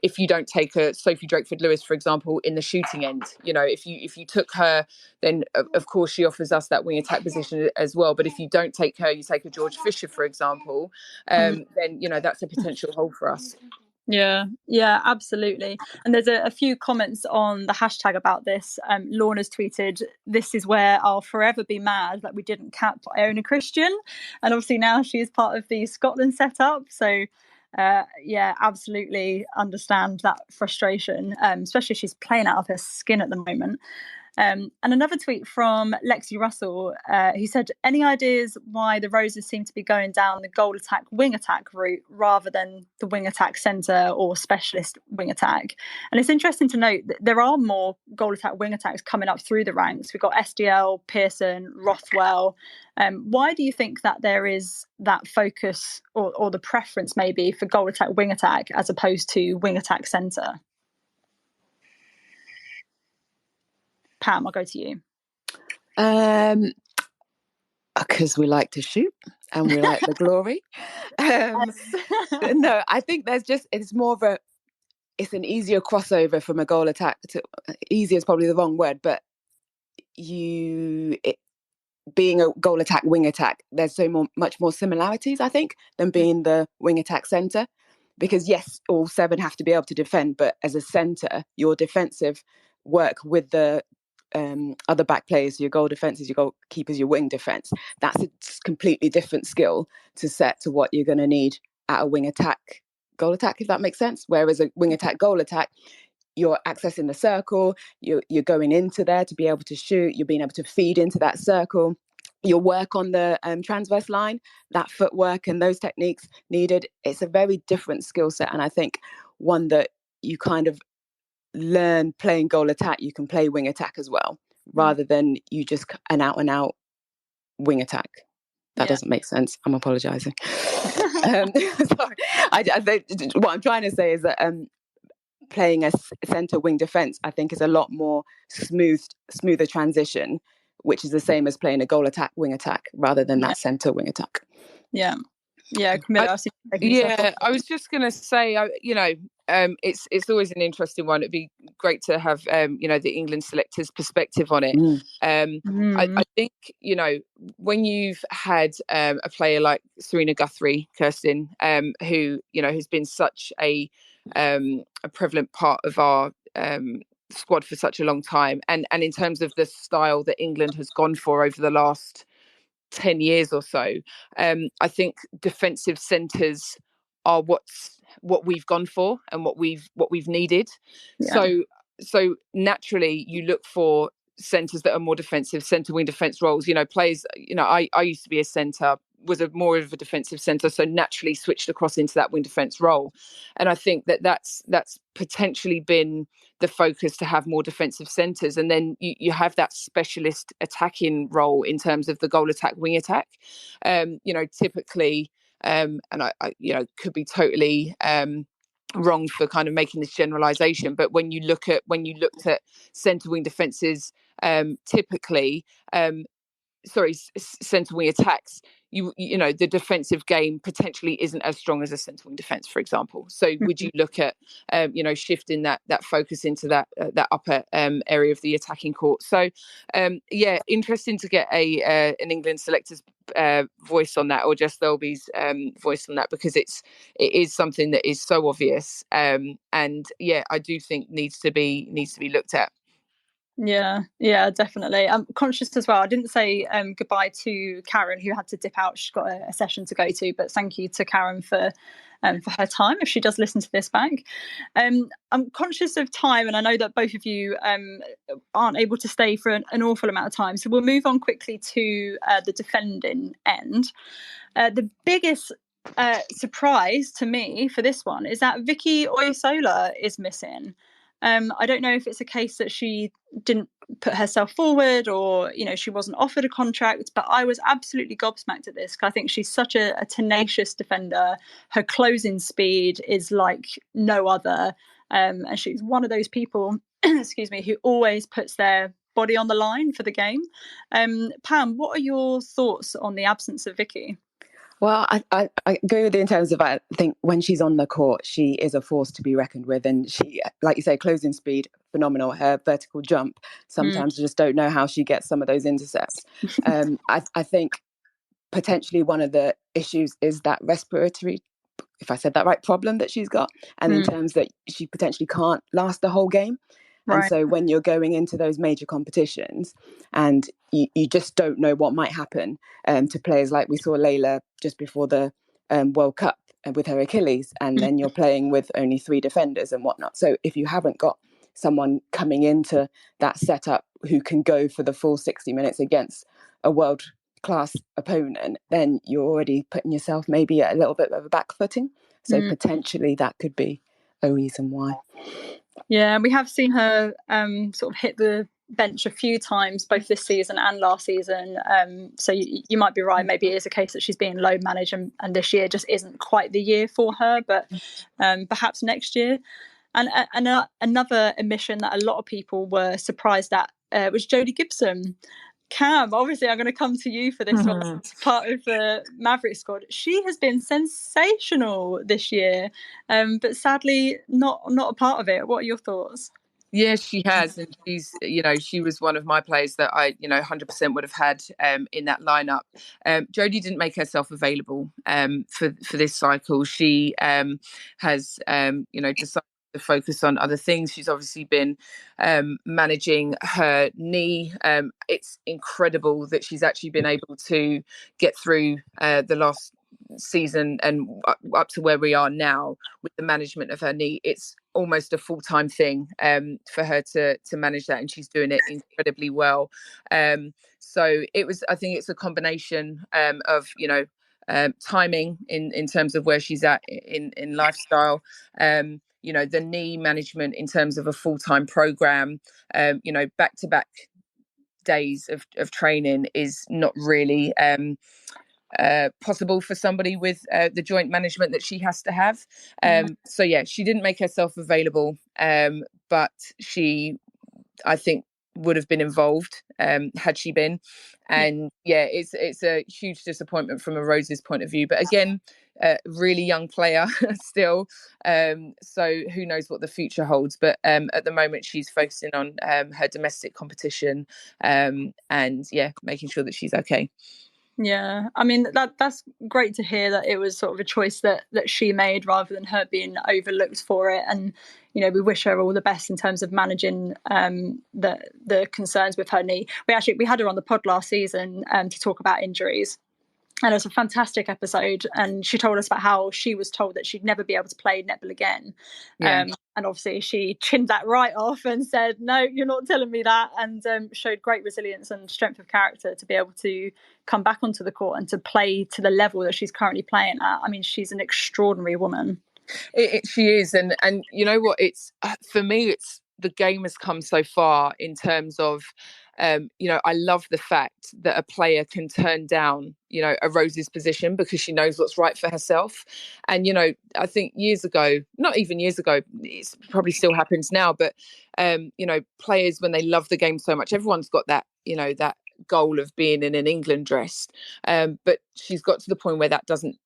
if you don't take a Sophie Drakeford-Lewis, for example, in the shooting end, you know, if you took her, then of course she offers us that wing attack position as well. But if you don't take her, you take a George Fisher, for example, then, you know, that's a potential hole for us. Yeah, absolutely. And there's a few comments on the hashtag about this. Lorna's tweeted, "This is where I'll forever be mad that we didn't cap Iona Christian." And obviously now she is part of the Scotland setup. So yeah, absolutely understand that frustration, especially she's playing out of her skin at the moment. And another tweet from Lexi Russell, who said, "Any ideas why the Roses seem to be going down the goal attack wing attack route rather than the wing attack centre or specialist wing attack?" And it's interesting to note that there are more goal attack wing attacks coming up through the ranks. We've got SDL, Pearson, Rothwell. Why do you think that there is that focus or the preference maybe for goal attack wing attack as opposed to wing attack centre? Pam, I'll go to you. Because we like to shoot and we like the glory. No, I think it's more of it's an easier crossover from a goal attack to, easy is probably the wrong word, but being a goal attack, wing attack, there's much more similarities, I think, than being the wing attack centre. because yes, all 7 have to be able to defend, but as a centre, your defensive work with the other back players, your goal defences, your goalkeepers, your wing defence, that's a completely different skill to set to what you're going to need at a wing attack, goal attack, if that makes sense. Whereas a wing attack, goal attack, you're accessing the circle, you're going into there to be able to shoot, you're being able to feed into that circle, your work on the transverse line, that footwork and those techniques needed. It's a very different skill set, and I think one that you kind of learn playing goal attack, you can play wing attack as well, rather than you just an out and out wing attack. That doesn't make sense. I'm apologizing. Sorry. I think what I'm trying to say is that playing a centre wing defence, I think, is a lot more smoother transition, which is the same as playing a goal attack wing attack rather than that centre wing attack. Camilla, I was just going to say, it's always an interesting one. It'd be great to have the England selectors' perspective on it. I think when you've had a player like Serena Guthrie, Kirsten, who has been such a prevalent part of our squad for such a long time, and in terms of the style that England has gone for over the last 10 years or so, I think defensive centres are what we've gone for and what we've needed. So naturally you look for centres that are more defensive, centre wing defence roles. Players, I used to be a centre, was more of a defensive centre, so naturally switched across into that wing defence role. And I think that's potentially been the focus, to have more defensive centres, and then you have that specialist attacking role in terms of the goal attack, wing attack. Typically, and I could be totally wrong for kind of making this generalisation, but when you looked at centre wing defences, typically, centre wing attacks, the defensive game potentially isn't as strong as a centre wing defence, for example. So would you look at shifting that focus into that upper area of the attacking court? So interesting to get an England selector's voice on that, or Jess Thirlby's voice on that, because it is something that is so obvious, and I do think needs to be looked at. Yeah, definitely. I'm conscious as well. I didn't say goodbye to Karen, who had to dip out. She's got a session to go to, but thank you to Karen for her time, if she does listen to this back. I'm conscious of time, and I know that both of you aren't able to stay for an awful amount of time, so we'll move on quickly to the defending end. The biggest surprise to me for this one is that Vicky Oyosola is missing. I don't know if it's a case that she didn't put herself forward, or she wasn't offered a contract, but I was absolutely gobsmacked at this, because I think she's such a tenacious defender. Her closing speed is like no other, and she's one of those people excuse me, who always puts their body on the line for the game. Pam, what are your thoughts on the absence of Vicky? Well, I agree with you in terms of, I think when she's on the court, she is a force to be reckoned with. And she, like you say, closing speed, phenomenal. Her vertical jump, sometimes you just don't know how she gets some of those intercepts. I think potentially one of the issues is that respiratory, if I said that right, problem that she's got. And in terms that she potentially can't last the whole game. Right. And so when you're going into those major competitions and you just don't know what might happen to players, like we saw Layla just before the World Cup with her Achilles, and then you're playing with only 3 defenders and whatnot. So if you haven't got someone coming into that setup who can go for the full 60 minutes against a world-class opponent, then you're already putting yourself maybe at a little bit of a back footing. So potentially that could be a reason why. Yeah, we have seen her sort of hit the bench a few times, both this season and last season. So you might be right. Maybe it is a case that she's being load managed, and this year just isn't quite the year for her, but perhaps next year. And another omission that a lot of people were surprised at was Jodie Gibson. Cam, obviously I'm going to come to you for this one. As part of the Maverick squad. She has been sensational this year, but sadly not a part of it. What are your thoughts? Yes, she has, and she's, she was one of my players that I, 100% would have had in that lineup. Jodie didn't make herself available for this cycle. She has, decided to focus on other things. She's obviously been managing her knee. It's incredible that she's actually been able to get through the last season and up to where we are now with the management of her knee. It's almost a full-time thing for her to manage that, and she's doing it incredibly well. So I think it's a combination of timing in terms of where she's at in lifestyle, the knee management in terms of a full-time program, back-to-back days of training is not really possible for somebody with the joint management that she has to have. So yeah, she didn't make herself available, but she, I think, would have been involved had she been. And yeah, it's a huge disappointment from a Rose's point of view. But again, really young player still. So who knows what the future holds. But at the moment, she's focusing on her domestic competition and yeah, making sure that she's okay. Yeah, I mean that's great to hear that it was sort of a choice that she made rather than her being overlooked for it. And we wish her all the best in terms of managing the concerns with her knee. We had her on the pod last season to talk about injuries. And it was a fantastic episode. And she told us about how she was told that she'd never be able to play netball again. Yeah. And obviously she chinned that right off and said, no, you're not telling me that. And showed great resilience and strength of character to be able to come back onto the court and to play to the level that she's currently playing at. I mean, she's an extraordinary woman. She is. And you know what? It's for me, it's the game has come so far in terms of, I love the fact that a player can turn down, a Rose's position because she knows what's right for herself. And, I think years ago, not even years ago, it probably still happens now, but, players, when they love the game so much, everyone's got that, that goal of being in an England dress. But she's got to the point where that doesn't,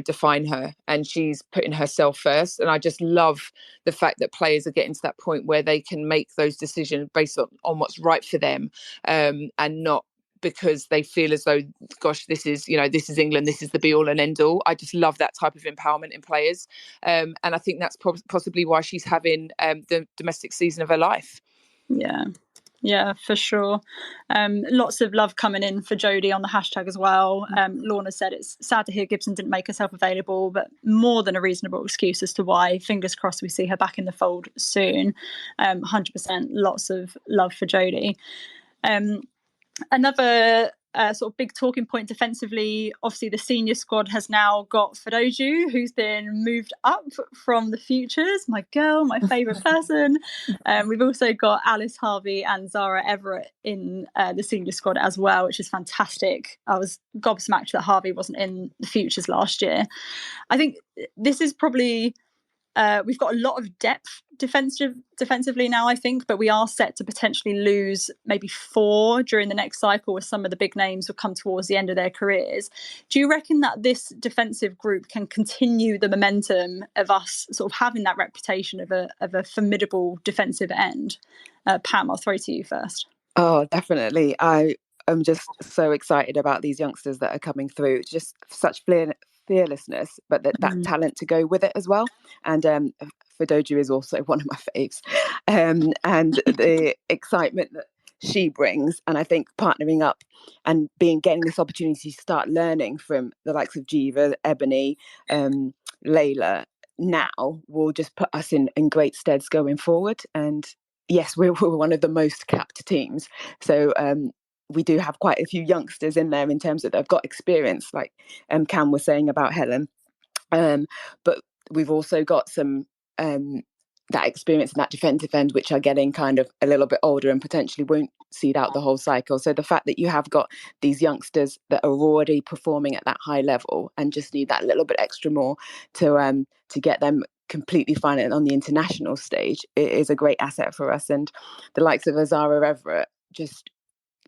define her, and she's putting herself first. And I just love the fact that players are getting to that point where they can make those decisions based on what's right for them, and not because they feel as though, gosh, this is England, this is the be all and end all. I just love that type of empowerment in players. And I think that's possibly why she's having the domestic season of her life. Yeah, for sure. Lots of love coming in for Jodie on the hashtag as well. Lorna said it's sad to hear Gibson didn't make herself available, but more than a reasonable excuse as to why. Fingers crossed we see her back in the fold soon. 100%. Lots of love for Jodie. Another sort of big talking point defensively, obviously the senior squad has now got Fedoju, who's been moved up from the futures. My girl, my favourite person. We've also got Alice Harvey and Zara Everett in the senior squad as well, which is fantastic. I was gobsmacked that Harvey wasn't in the futures last year. I think this is probably... we've got a lot of depth defensively now, I think, but we are set to potentially lose maybe 4 during the next cycle, as some of the big names will come towards the end of their careers. Do you reckon that this defensive group can continue the momentum of us sort of having that reputation of a formidable defensive end? Pam, I'll throw to you first. Oh, definitely. I am just so excited about these youngsters that are coming through. Just such fearlessness, but that talent to go with it as well. And Fedoju is also one of my faves. And the excitement that she brings, and I think partnering up and getting this opportunity to start learning from the likes of Jiva, Ebony, Layla now will just put us in great steads going forward. And yes, we're one of the most capped teams. So we do have quite a few youngsters in there in terms of they've got experience, like Cam was saying about Helen. But we've also got some that experience in that defensive end, which are getting kind of a little bit older and potentially won't see it out the whole cycle. So the fact that you have got these youngsters that are already performing at that high level and just need that little bit extra more to get them completely fine on the international stage, it is a great asset for us. And the likes of Azara Everett, just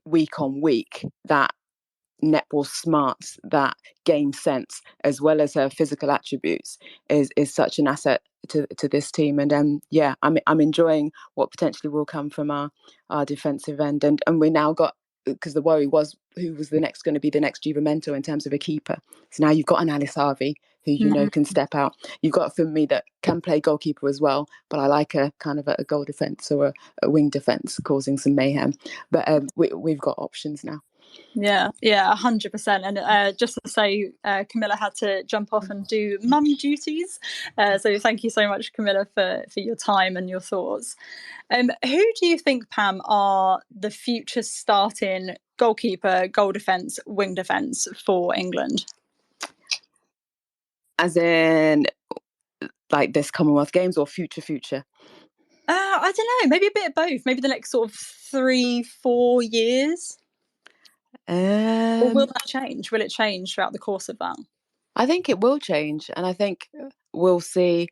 week on week, that netball smarts, that game sense, as well as her physical attributes, is such an asset to this team. And yeah, I'm enjoying what potentially will come from our defensive end. And we now got, because the worry was who was going to be the next Giovamento in terms of a keeper. So now you've got an Alice Harvey who can step out. You've got for me that can play goalkeeper as well, but I like a kind of a goal defence or a wing defence causing some mayhem. But we've got options now. Yeah, 100%. And just to say, Camilla had to jump off and do mum duties. So thank you so much, Camilla, for your time and your thoughts. Who do you think, Pam, are the future starting goalkeeper, goal defence, wing defence for England? As in, like this Commonwealth Games or future? I don't know, maybe a bit of both. Maybe the next sort of 3-4 years. Or will that change? Will it change throughout the course of that? I think it will change, and I think we'll see.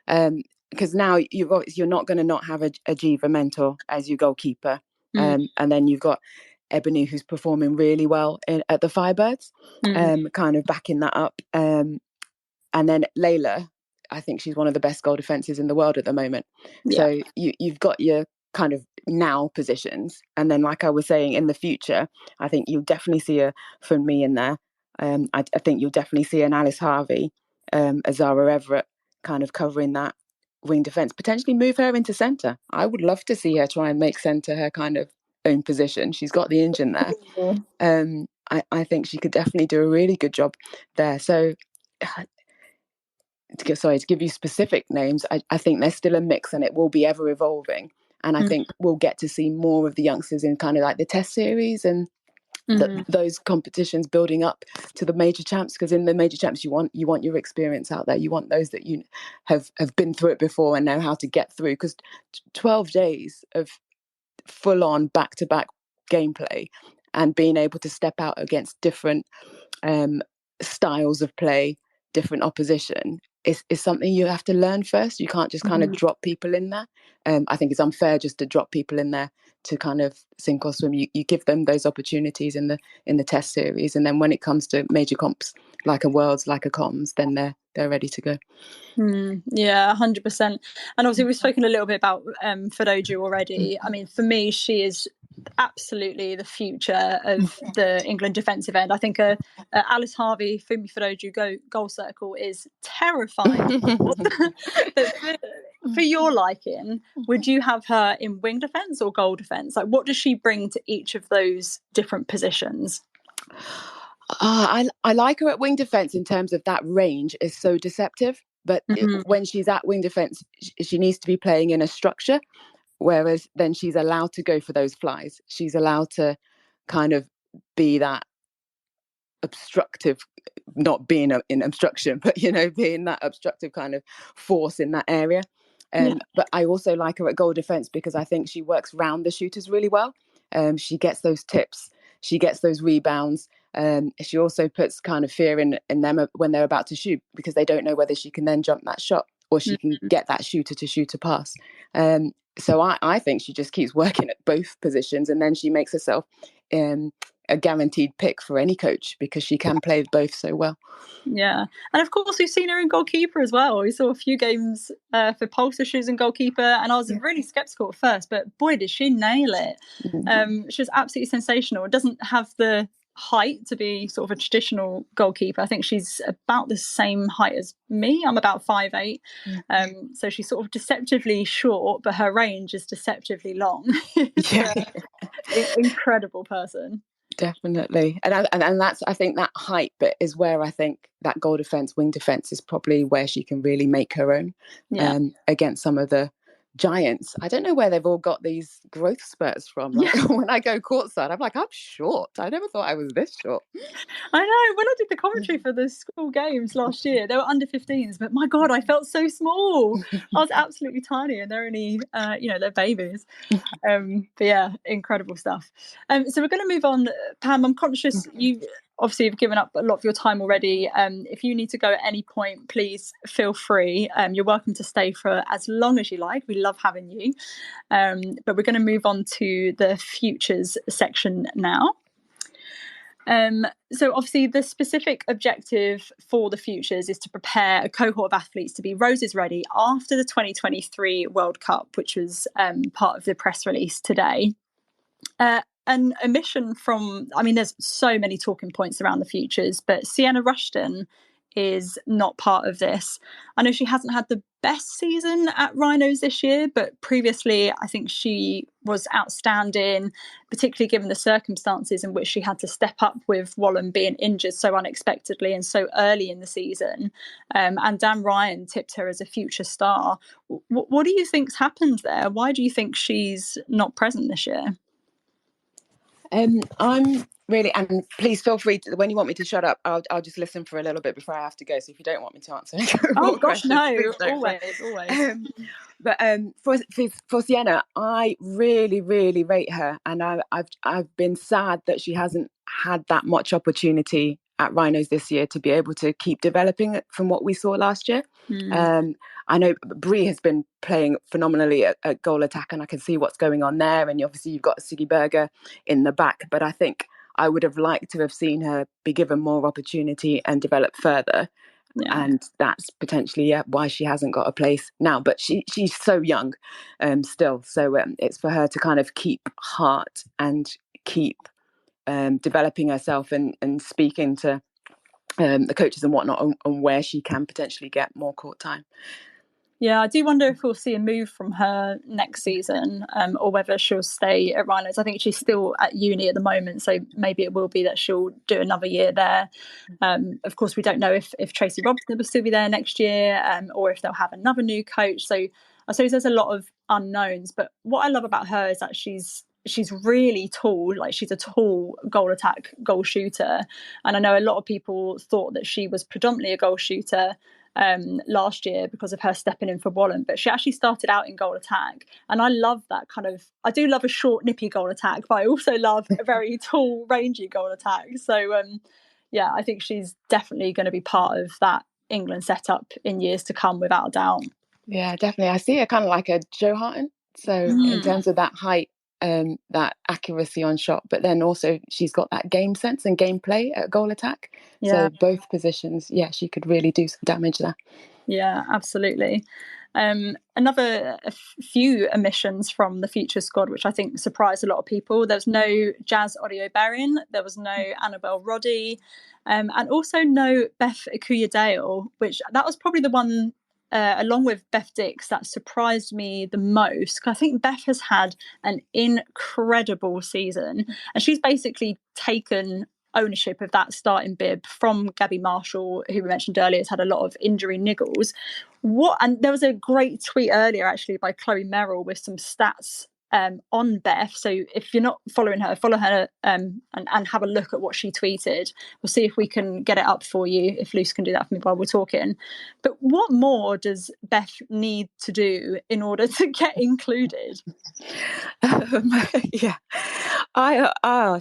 Because now you're not going to not have a Giva mentor as your goalkeeper, and then you've got Ebony, who's performing really well at the Firebirds, kind of backing that up. And then Layla, I think she's one of the best goal defences in the world at the moment. Yeah. So you've got your kind of now positions, and then like I was saying, in the future, I think you'll definitely see a Funmi in there. I think you'll definitely see an Alice Harvey, a Zara Everett, kind of covering that wing defence. Potentially move her into centre. I would love to see her try and make centre her kind of own position. She's got the engine there. I think she could definitely do a really good job there. So. To give you specific names, I think there's still a mix, and it will be ever evolving. And I think we'll get to see more of the youngsters in kind of like the test series and those competitions building up to the major champs. Because in the major champs, you want your experience out there. You want those that you have been through it before and know how to get through. Because 12 days of full on back-to-back gameplay and being able to step out against different styles of play, different opposition, is something you have to learn first. You can't just kind of drop people in there. I think it's unfair just to drop people in there to kind of sink or swim. You give them those opportunities in the test series, and then when it comes to major comps like a Worlds, like a Comms, then they're ready to go. Yeah, 100%. And obviously we've spoken a little bit about Fidoju already. I mean, for me, she is absolutely the future of the England defensive end. I think Alice Harvey, Funmi Fidoju goal circle is terrifying. But for your liking, would you have her in wing defence or goal defence? Like, what does she bring to each of those different positions? I like her at wing defence in terms of that range is so deceptive. But when she's at wing defence, she needs to be playing in a structure, whereas then she's allowed to go for those flies. She's allowed to kind of be that obstructive, not being in obstruction, but, being that obstructive kind of force in that area. But I also like her at goal defence because I think she works round the shooters really well. She gets those tips. She gets those rebounds. She also puts kind of fear in them when they're about to shoot, because they don't know whether she can then jump that shot or she can get that shooter-to-shooter pass. So I think she just keeps working at both positions, and then she makes herself a guaranteed pick for any coach because she can play both so well. Yeah, and of course we've seen her in goalkeeper as well. We saw a few games for Pulsar she was in goalkeeper, and I was really sceptical at first, but boy did she nail it. She was absolutely sensational. It doesn't have the height to be sort of a traditional goalkeeper. I think she's about the same height as me. I'm about 5'8", so she's sort of deceptively short, but her range is deceptively long. Incredible person. Definitely, and that's, I think that height bit is where I think that goal defense, wing defense is probably where she can really make her own against some of the giants. I don't know where they've all got these growth spurts from. Like, when I go courtside, I'm like, I'm short. I never thought I was this short. I know. When I did the commentary for the school games last year, they were under 15s, but my God, I felt so small. I was absolutely tiny, and they're only, they're babies. But yeah, incredible stuff. So we're going to move on. Pam, I'm conscious you obviously have given up a lot of your time already. If you need to go at any point, please feel free. You're welcome to stay for as long as you like. We love having you. But we're going to move on to the futures section now. So obviously the specific objective for the Futures is to prepare a cohort of athletes to be Roses ready after the 2023 World Cup, which was part of the press release today. An omission from, I mean, there's so many talking points around the Futures, but Sienna Rushton is not part of this. I know she hasn't had the best season at Rhinos this year, but previously I think she was outstanding, particularly given the circumstances in which she had to step up with Wallen being injured so unexpectedly and so early in the season. And Dan Ryan tipped her as a future star. What do you think's happened there? Why do you think she's not present this year? I'm really, and please feel free to, when you want me to shut up, I'll just listen for a little bit before I have to go. So if you don't want me to answer, oh gosh, questions, no, always. But for Sienna, I really rate her, and I've been sad that she hasn't had that much opportunity at Rhinos this year to be able to keep developing it from what we saw last year. I know Bree has been playing phenomenally at goal attack, and I can see what's going on there. And obviously you've got Siggy Berger in the back, but I think I would have liked to have seen her be given more opportunity and develop further. Yeah. And that's potentially why she hasn't got a place now. But she's so young still. So it's for her to kind of keep heart and keep developing herself and speaking to the coaches and whatnot on where she can potentially get more court time. Yeah, I do wonder if we'll see a move from her next season, or whether she'll stay at Rhinos. I think she's still at uni at the moment, so maybe it will be that she'll do another year there. Of course, we don't know if Tracy Robinson will still be there next year, or if they'll have another new coach. So I suppose there's a lot of unknowns. But what I love about her is that she's really tall. Like, she's a tall goal shooter. And I know a lot of people thought that she was predominantly a goal shooter last year because of her stepping in for Wallen, but she actually started out in goal attack, and I love that kind of, I do love a short nippy goal attack, but I also love a very tall rangy goal attack. So yeah, I think she's definitely going to be part of that England setup in years to come, without a doubt. Yeah, definitely. I see her kind of like a Joe Harton, so in terms of that height, that accuracy on shot, but then also she's got that game sense and gameplay at goal attack. So both positions, she could really do some damage there. Yeah, absolutely. A few omissions from the Future squad, which I think surprised a lot of people. There's no Jazz Audio-Barron, there was no Annabelle Roddy, and also no Beth Akuya-Dale, which that was probably the one, along with Beth Dix, that surprised me the most. I think Beth has had an incredible season, and she's basically taken ownership of that starting bib from Gabby Marshall, who we mentioned earlier has had a lot of injury niggles. And there was a great tweet earlier actually by Chloe Merrill with some stats on Beth. So if you're not following her, follow her and have a look at what she tweeted. We'll see if we can get it up for you, if Luce can do that for me while we're talking. But what more does Beth need to do in order to get included?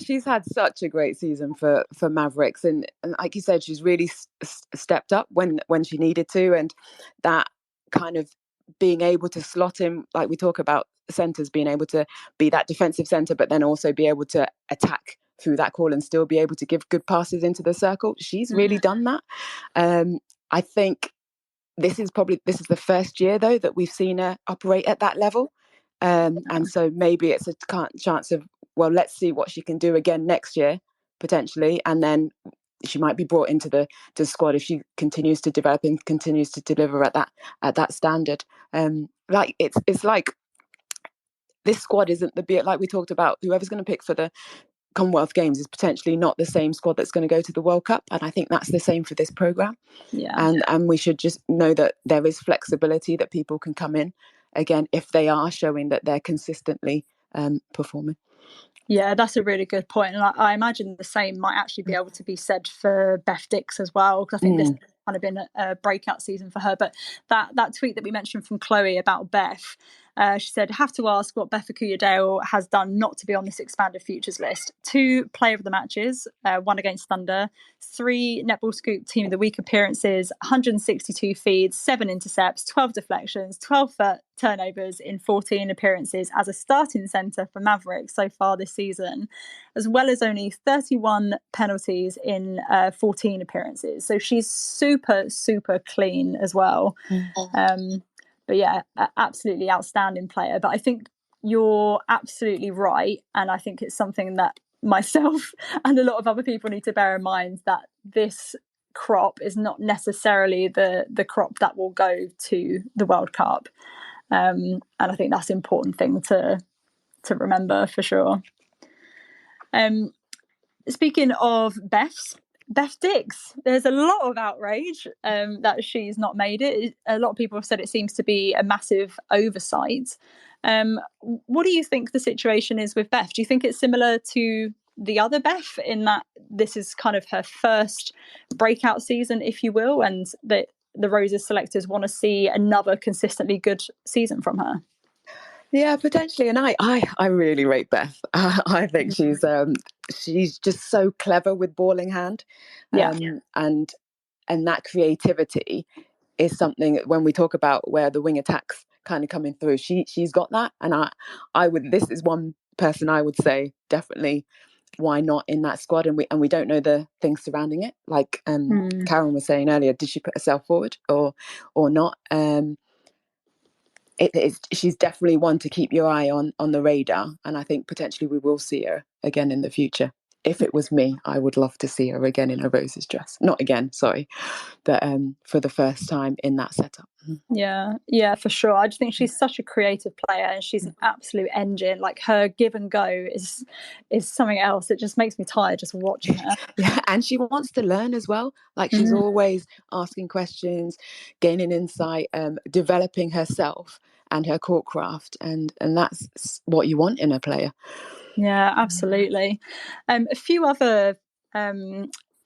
She's had such a great season for Mavericks, and like you said, she's really stepped up when she needed to, and that kind of being able to slot in, like we talk about centers being able to be that defensive center, but then also be able to attack through that call and still be able to give good passes into the circle. She's really done that. I think this is the first year though that we've seen her operate at that level, and so maybe it's a chance of, well, let's see what she can do again next year potentially, and then she might be brought into the squad if she continues to develop and continues to deliver at that standard. Like it's like this squad isn't like we talked about, whoever's going to pick for the Commonwealth Games is potentially not the same squad that's going to go to the World Cup, and I think that's the same for this programme. And we should just know that there is flexibility, that people can come in again if they are showing that they're consistently performing. Yeah, that's a really good point. And I imagine the same might actually be able to be said for Beth Dix as well, because I think this has kind of been a breakout season for her. But that tweet that we mentioned from Chloe about Beth, She said, have to ask what Beth Akuyadale has done not to be on this expanded futures list. 2 player of the matches, 1 against Thunder, 3 Netball Scoop Team of the Week appearances, 162 feeds, 7 intercepts, 12 deflections, 12 turnovers in 14 appearances as a starting centre for Mavericks so far this season, as well as only 31 penalties in 14 appearances. So she's super, super clean as well. But yeah, absolutely outstanding player. But I think you're absolutely right. And I think it's something that myself and a lot of other people need to bear in mind, that this crop is not necessarily the crop that will go to the World Cup. And I think that's an important thing to remember for sure. Speaking of Beth Dix, there's a lot of outrage that she's not made it. A lot of people have said it seems to be a massive oversight. What do you think the situation is with Beth? Do you think it's similar to the other Beth in that this is kind of her first breakout season, if you will, and that the Roses selectors want to see another consistently good season from her? Yeah, potentially. And I really rate Beth. I think she's just so clever with ball in hand. And that creativity is something when we talk about where the wing attacks kind of coming through, she's got that. And this is one person I would say definitely why not in that squad, and we don't know the things surrounding it, like Karen was saying earlier. Did she put herself forward or not? She's definitely one to keep your eye on the radar, and I think potentially we will see her again in the future. If it was me, I would love to see her again in a Roses dress. Not again, sorry, but for the first time in that setup. Yeah, for sure. I just think she's such a creative player, and she's an absolute engine. Like, her give and go is something else. It just makes me tired just watching her. Yeah, and she wants to learn as well. Like, she's always asking questions, gaining insight, developing herself and her court craft, and that's what you want in a player. Yeah, absolutely. A few other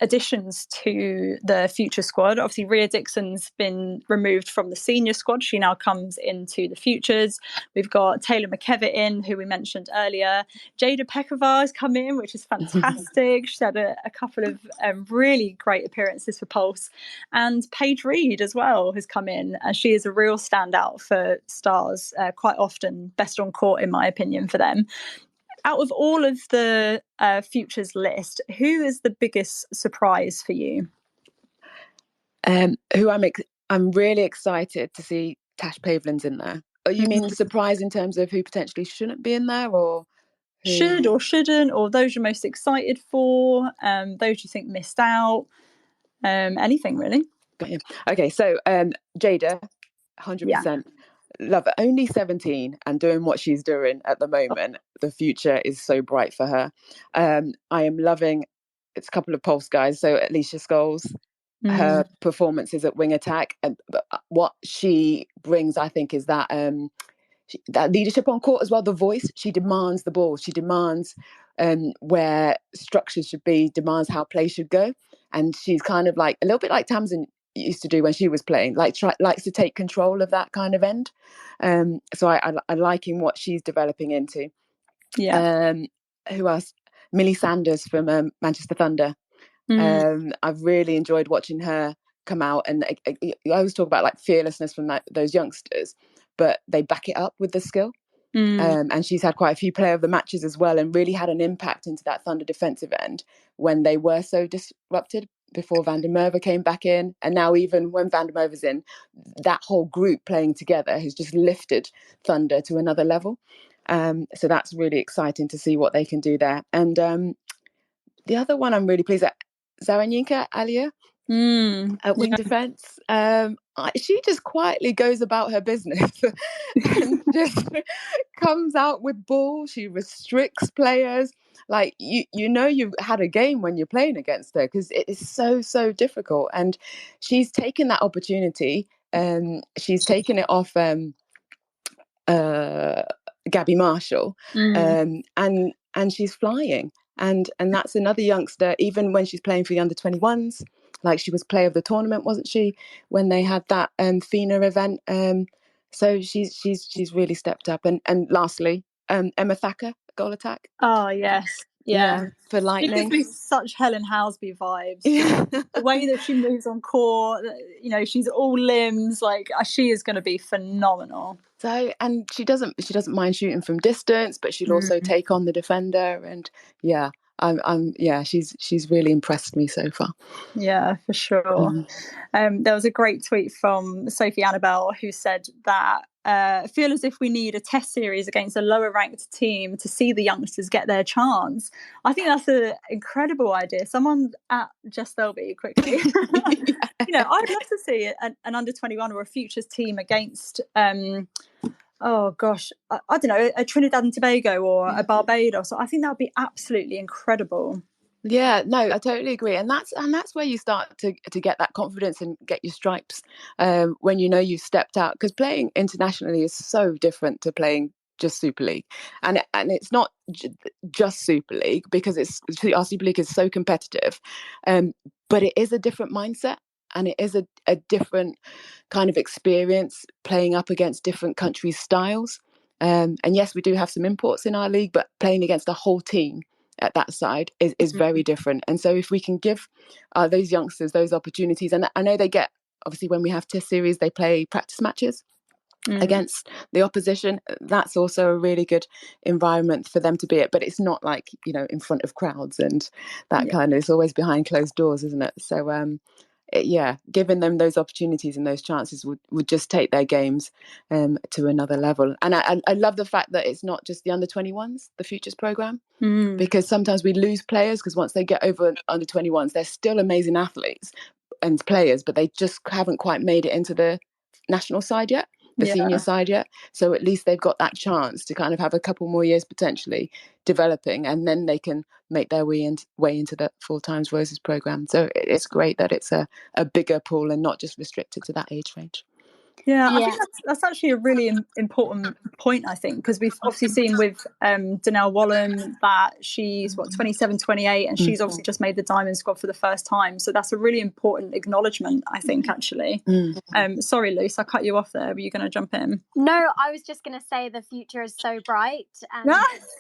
additions to the future squad. Obviously, Rhea Dixon's been removed from the senior squad. She now comes into the futures. We've got Taylor McKevitt in, who we mentioned earlier. Jada Pekovar has come in, which is fantastic. She's had a couple of really great appearances for Pulse. And Paige Reed as well has come in, and she is a real standout for Stars, quite often best on court, in my opinion, for them. Out of all of the futures list, who is the biggest surprise for you? Who I'm really excited to see Tash Pavelin's in there. You mean surprise in terms of who potentially shouldn't be in there, or who... should or shouldn't, or those you're most excited for, those you think missed out, anything really? Okay, so Jada, 100%. Love it. Only 17 and doing what she's doing at the moment. The future is so bright for her. I am loving, it's a couple of Pulse guys. So Alicia Scholes, her performances at wing attack, and what she brings, I think, is that that leadership on court as well. The voice, she demands the ball. She demands where structures should be, demands how play should go. And she's kind of like a little bit like Tamsin used to do when she was playing, likes to take control of that kind of end. So I'm liking what she's developing into. Who else? Millie Sanders from Manchester Thunder. I've really enjoyed watching her come out, and I always talk about like fearlessness from those youngsters, but they back it up with the skill. And she's had quite a few player of the matches as well, and really had an impact into that Thunder defensive end when they were so disrupted before Van der Merwe came back in. And now even when Van der Merwe's in, that whole group playing together has just lifted Thunder to another level. So that's really exciting to see what they can do there. And the other one I'm really pleased at, Zaranyinka Alia at wing defense. She just quietly goes about her business and just comes out with ball. She restricts players. Like, you know you've had a game when you're playing against her, because it is so difficult. And she's taken that opportunity. She's taken it off Gabby Marshall, and she's flying. And that's another youngster, even when she's playing for the under-21s, like she was player of the tournament, wasn't she, when they had that FINA event So she's really stepped up. And lastly, Emma Thacker, goal attack. Oh yes, yeah. For She gives Lightning. me such Helen Housby vibes. Yeah. The way that she moves on court, you know, she's all limbs. Like she is going to be phenomenal. So, and she doesn't mind shooting from distance, but she'll also take on the defender. And yeah, she's really impressed me so far. Yeah, for sure. There was a great tweet from Sophie Annabelle who said that I feel as if we need a test series against a lower ranked team to see the youngsters get their chance. I think that's an incredible idea. Someone at Just Thirlby quickly. You know, I'd love to see an under 21 or a futures team against oh gosh, I don't know, a Trinidad and Tobago or a Barbados. I think that would be absolutely incredible. Yeah, no, I totally agree, and that's where you start to get that confidence and get your stripes when you know you've stepped out, because playing internationally is so different to playing just Super League, and it's not just Super League, because our Super League is so competitive, but it is a different mindset, and it is a different kind of experience playing up against different countries' styles, and yes, we do have some imports in our league, but playing against a whole team at that side is very different. And so if we can give those youngsters those opportunities, and I know they get, obviously when we have test series, they play practice matches against the opposition. That's also a really good environment for them to be at, but it's not like, you know, in front of crowds and that kind of, it's always behind closed doors, isn't it? So giving them those opportunities and those chances would just take their games to another level. And I love the fact that it's not just the under 21s, the futures program, because sometimes we lose players, because once they get over under 21s, they're still amazing athletes and players, but they just haven't quite made it into the national side yet, the senior side yet. So at least they've got that chance to kind of have a couple more years potentially developing, and then they can make their way into the Full Times Roses program. So it's great that it's a bigger pool and not just restricted to that age range. Yeah, I think that's actually a really important point, I think, because we've obviously seen with Danelle Wallen that she's 27, 28, and she's obviously just made the Diamond Squad for the first time. So that's a really important acknowledgement, I think, actually. Sorry, Luce, I cut you off there. Were you going to jump in? No, I was just going to say the future is so bright and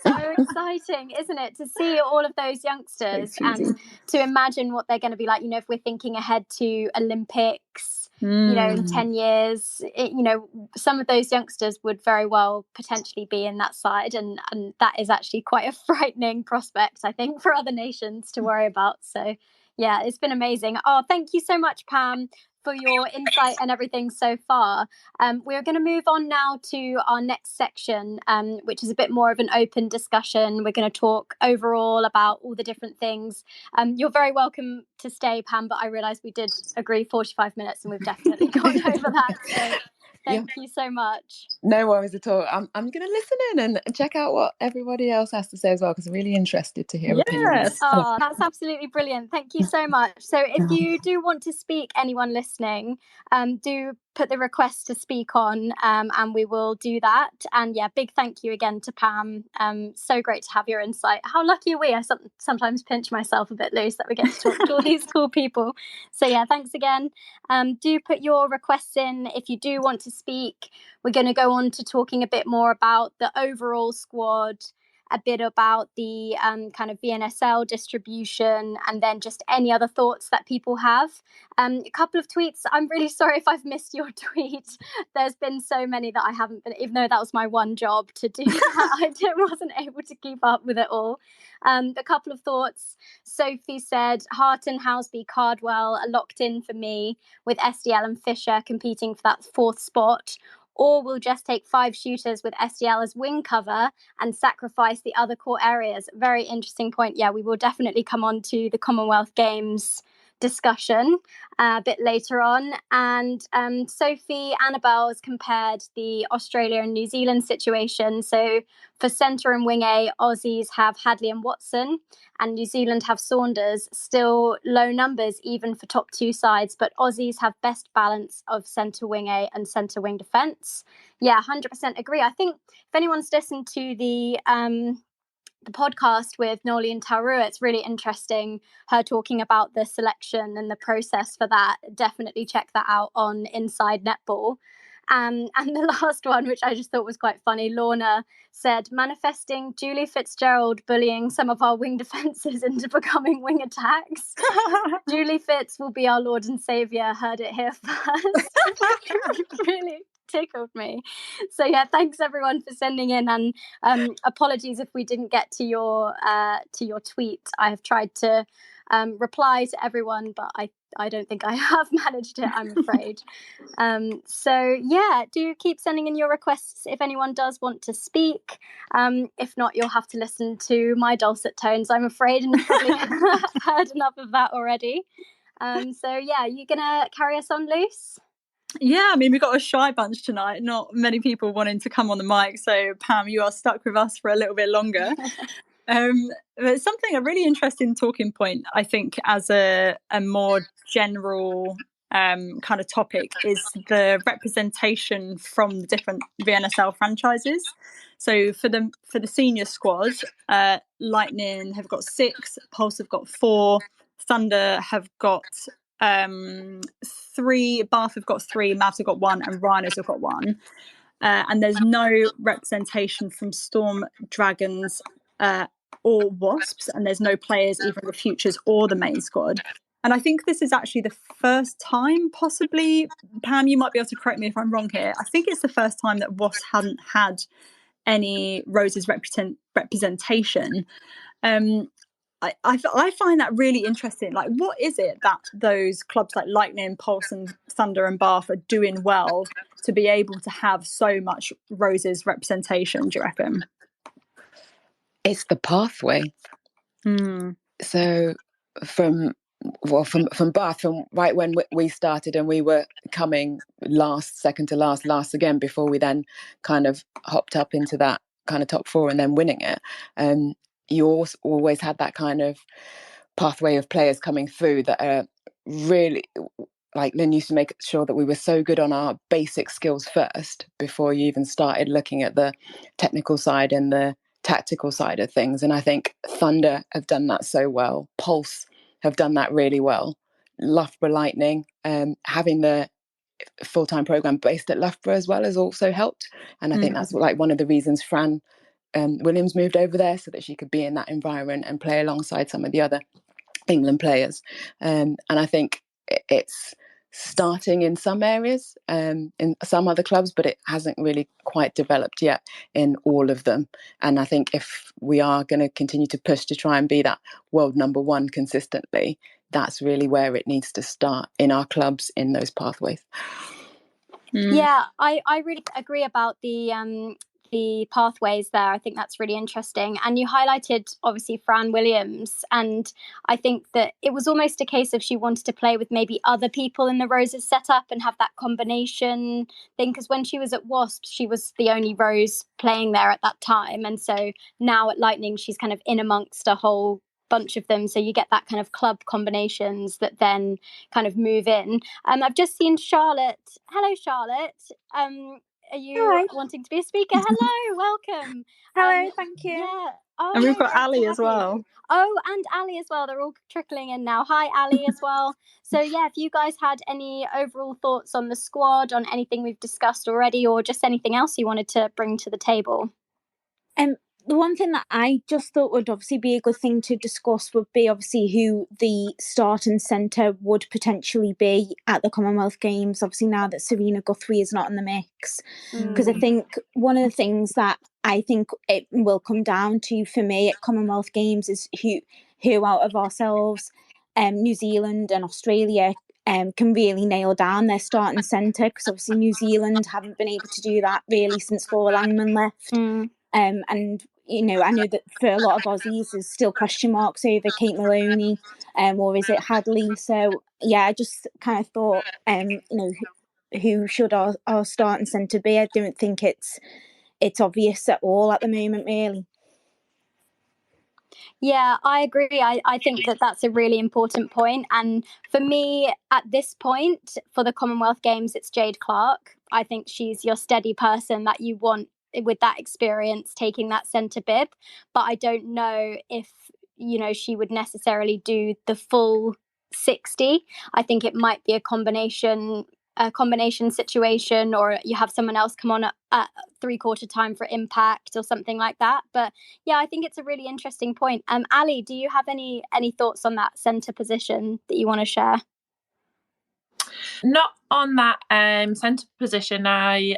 so exciting, isn't it, to see all of those youngsters and to imagine what they're going to be like, you know, if we're thinking ahead to Olympics, you know, in 10 years, you know, some of those youngsters would very well potentially be in that side. And that is actually quite a frightening prospect, I think, for other nations to worry about. So, yeah, it's been amazing. Oh, thank you so much, Pam, for your insight and everything so far. We're going to move on now to our next section, which is a bit more of an open discussion. We're going to talk overall about all the different things. You're very welcome to stay, Pam, but I realise we did agree 45 minutes and we've definitely gone over that. So thank you so much. No worries at all. I'm going to listen in and check out what everybody else has to say as well, because I'm really interested to hear opinions. Oh, that's absolutely brilliant. Thank you so much. So if you do want to speak, anyone listening, do put the request to speak on, and we will do that. And yeah, big thank you again to Pam. So great to have your insight. How lucky are we? I sometimes pinch myself a bit, Luce, that we get to talk to all these cool people. So yeah, thanks again. Do put your requests in if you do want to speak. We're going to go on to talking a bit more about the overall squad, a bit about the kind of VNSL distribution, and then just any other thoughts that people have. A couple of tweets. I'm really sorry if I've missed your tweet. There's been so many that I haven't been, even though that was my one job to do that, I wasn't able to keep up with it all. A couple of thoughts. Sophie said, Hart and Housby, Cardwell are locked in for me, with SDL and Fisher competing for that fourth spot. Or we'll just take 5 shooters with SDL as wing cover and sacrifice the other core areas. Very interesting point. Yeah, we will definitely come on to the Commonwealth Games discussion a bit later on. And Sophie Annabelle has compared the Australia and New Zealand situation. So for centre and wing A, Aussies have Hadley and Watson, and New Zealand have Saunders. Still low numbers even for top 2 sides, but Aussies have best balance of centre wing A and centre wing defence. Yeah, 100% agree. I think if anyone's listened to the podcast with Noli and Taurua, it's really interesting, her talking about the selection and the process for that. Definitely check that out on Inside Netball. And the last one, which I just thought was quite funny, Lorna said, manifesting Julie Fitzgerald bullying some of our wing defences into becoming wing attacks. Julie Fitz will be our Lord and Saviour. Heard it here first. Really tickled me. So yeah, thanks everyone for sending in, and apologies if we didn't get to your tweet. I have tried to reply to everyone, but I don't think I have managed it, I'm afraid. So yeah, do keep sending in your requests if anyone does want to speak. If not, you'll have to listen to my dulcet tones, I'm afraid, and you've probably heard enough of that already. So yeah, you gonna carry us on, Luce? Yeah, I mean, we've got a shy bunch tonight, not many people wanting to come on the mic, so Pam, you are stuck with us for a little bit longer. But something, a really interesting talking point, I think, as a more general kind of topic, is the representation from the different VNSL franchises. So for the senior squad, Lightning have got 6, Pulse have got 4, Thunder have got 3, Bath have got 3, Mavs have got 1, and Rhinos have got 1. And there's no representation from Storm, Dragons, or Wasps, and there's no players either in the futures or the main squad. And I think this is actually the first time, possibly, Pam, you might be able to correct me if I'm wrong here. I think it's the first time that Wasps hadn't had any Roses representation. I find that really interesting. Like, what is it that those clubs like Lightning, Pulse, and Thunder and Bath are doing well to be able to have so much Roses representation, do you reckon? It's the pathway. So from Bath, from right when we started, and we were coming second to last again, before we then kind of hopped up into that kind of top 4 and then winning it. You also always had that kind of pathway of players coming through that are really, like Lynn used to make sure that we were so good on our basic skills first before you even started looking at the technical side and the tactical side of things. And I think Thunder have done that so well. Pulse have done that really well. Loughborough Lightning, having the full-time program based at Loughborough as well has also helped. And I think that's like one of the reasons Fran Williams moved over there, so that she could be in that environment and play alongside some of the other England players. And I think it's starting in some areas, in some other clubs, but it hasn't really quite developed yet in all of them. And I think if we are going to continue to push to try and be that world number 1 consistently, that's really where it needs to start, in our clubs, in those pathways. Yeah, I really agree about the pathways there. I think that's really interesting. And you highlighted, obviously, Fran Williams. And I think that it was almost a case of she wanted to play with maybe other people in the Roses setup and have that combination thing. Because when she was at Wasps, she was the only Rose playing there at that time. And so now at Lightning, she's kind of in amongst a whole bunch of them, so you get that kind of club combinations that then kind of move in. I've just seen Charlotte. Hello, Charlotte. Are you wanting to be a speaker? Hello, welcome. Hello, thank you. Yeah. And we've got Ali as well. Oh, and Ali as well. They're all trickling in now. Hi, Ali as well. So yeah, if you guys had any overall thoughts on the squad, on anything we've discussed already, or just anything else you wanted to bring to the table. The one thing that I just thought would obviously be a good thing to discuss would be obviously who the starting centre would potentially be at the Commonwealth Games, obviously now that Serena Guthrie is not in the mix. Because I think one of the things that I think it will come down to for me at Commonwealth Games is who out of ourselves, New Zealand and Australia, can really nail down their starting centre, because obviously New Zealand haven't been able to do that really since Paul Langman left. And you know, I know that for a lot of Aussies there's still question marks over Kate Maloney, or is it Hadley? So yeah, I just kind of thought, you know, who should our starting centre be? I don't think it's obvious at all at the moment, really. Yeah, I agree. I think that that's a really important point. And for me, at this point, for the Commonwealth Games, it's Jade Clark. I think she's your steady person that you want with that experience taking that centre bib. But I don't know if, you know, she would necessarily do the full 60. I think it might be a combination a combination situation, or you have someone else come on at 3/4 time for impact or something like that. But yeah, I think it's a really interesting point. Ali, do you have any thoughts on that centre position that you want to share? Not on that centre position. I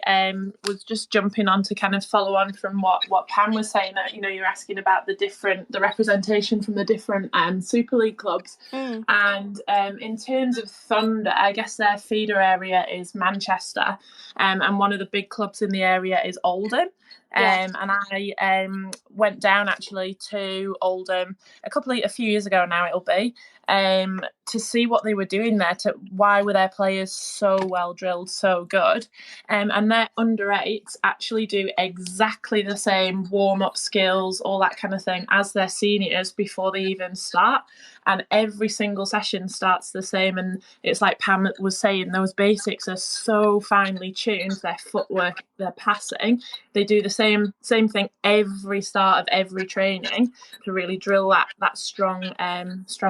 was just jumping on to kind of follow on from what Pam was saying. That, you know, you're asking about the representation from the different Super League clubs. And in terms of Thunder, I guess their feeder area is Manchester, and one of the big clubs in the area is Oldham. And I went down actually to Oldham a few years ago now it'll be, to see what they were doing there, to why were their players so well drilled, so good. And their under-8s actually do exactly the same warm-up skills, all that kind of thing, as their seniors before they even start. And every single session starts the same. And it's like Pam was saying, those basics are so finely tuned, their footwork, their passing. They do the same thing every start of every training to really drill that strong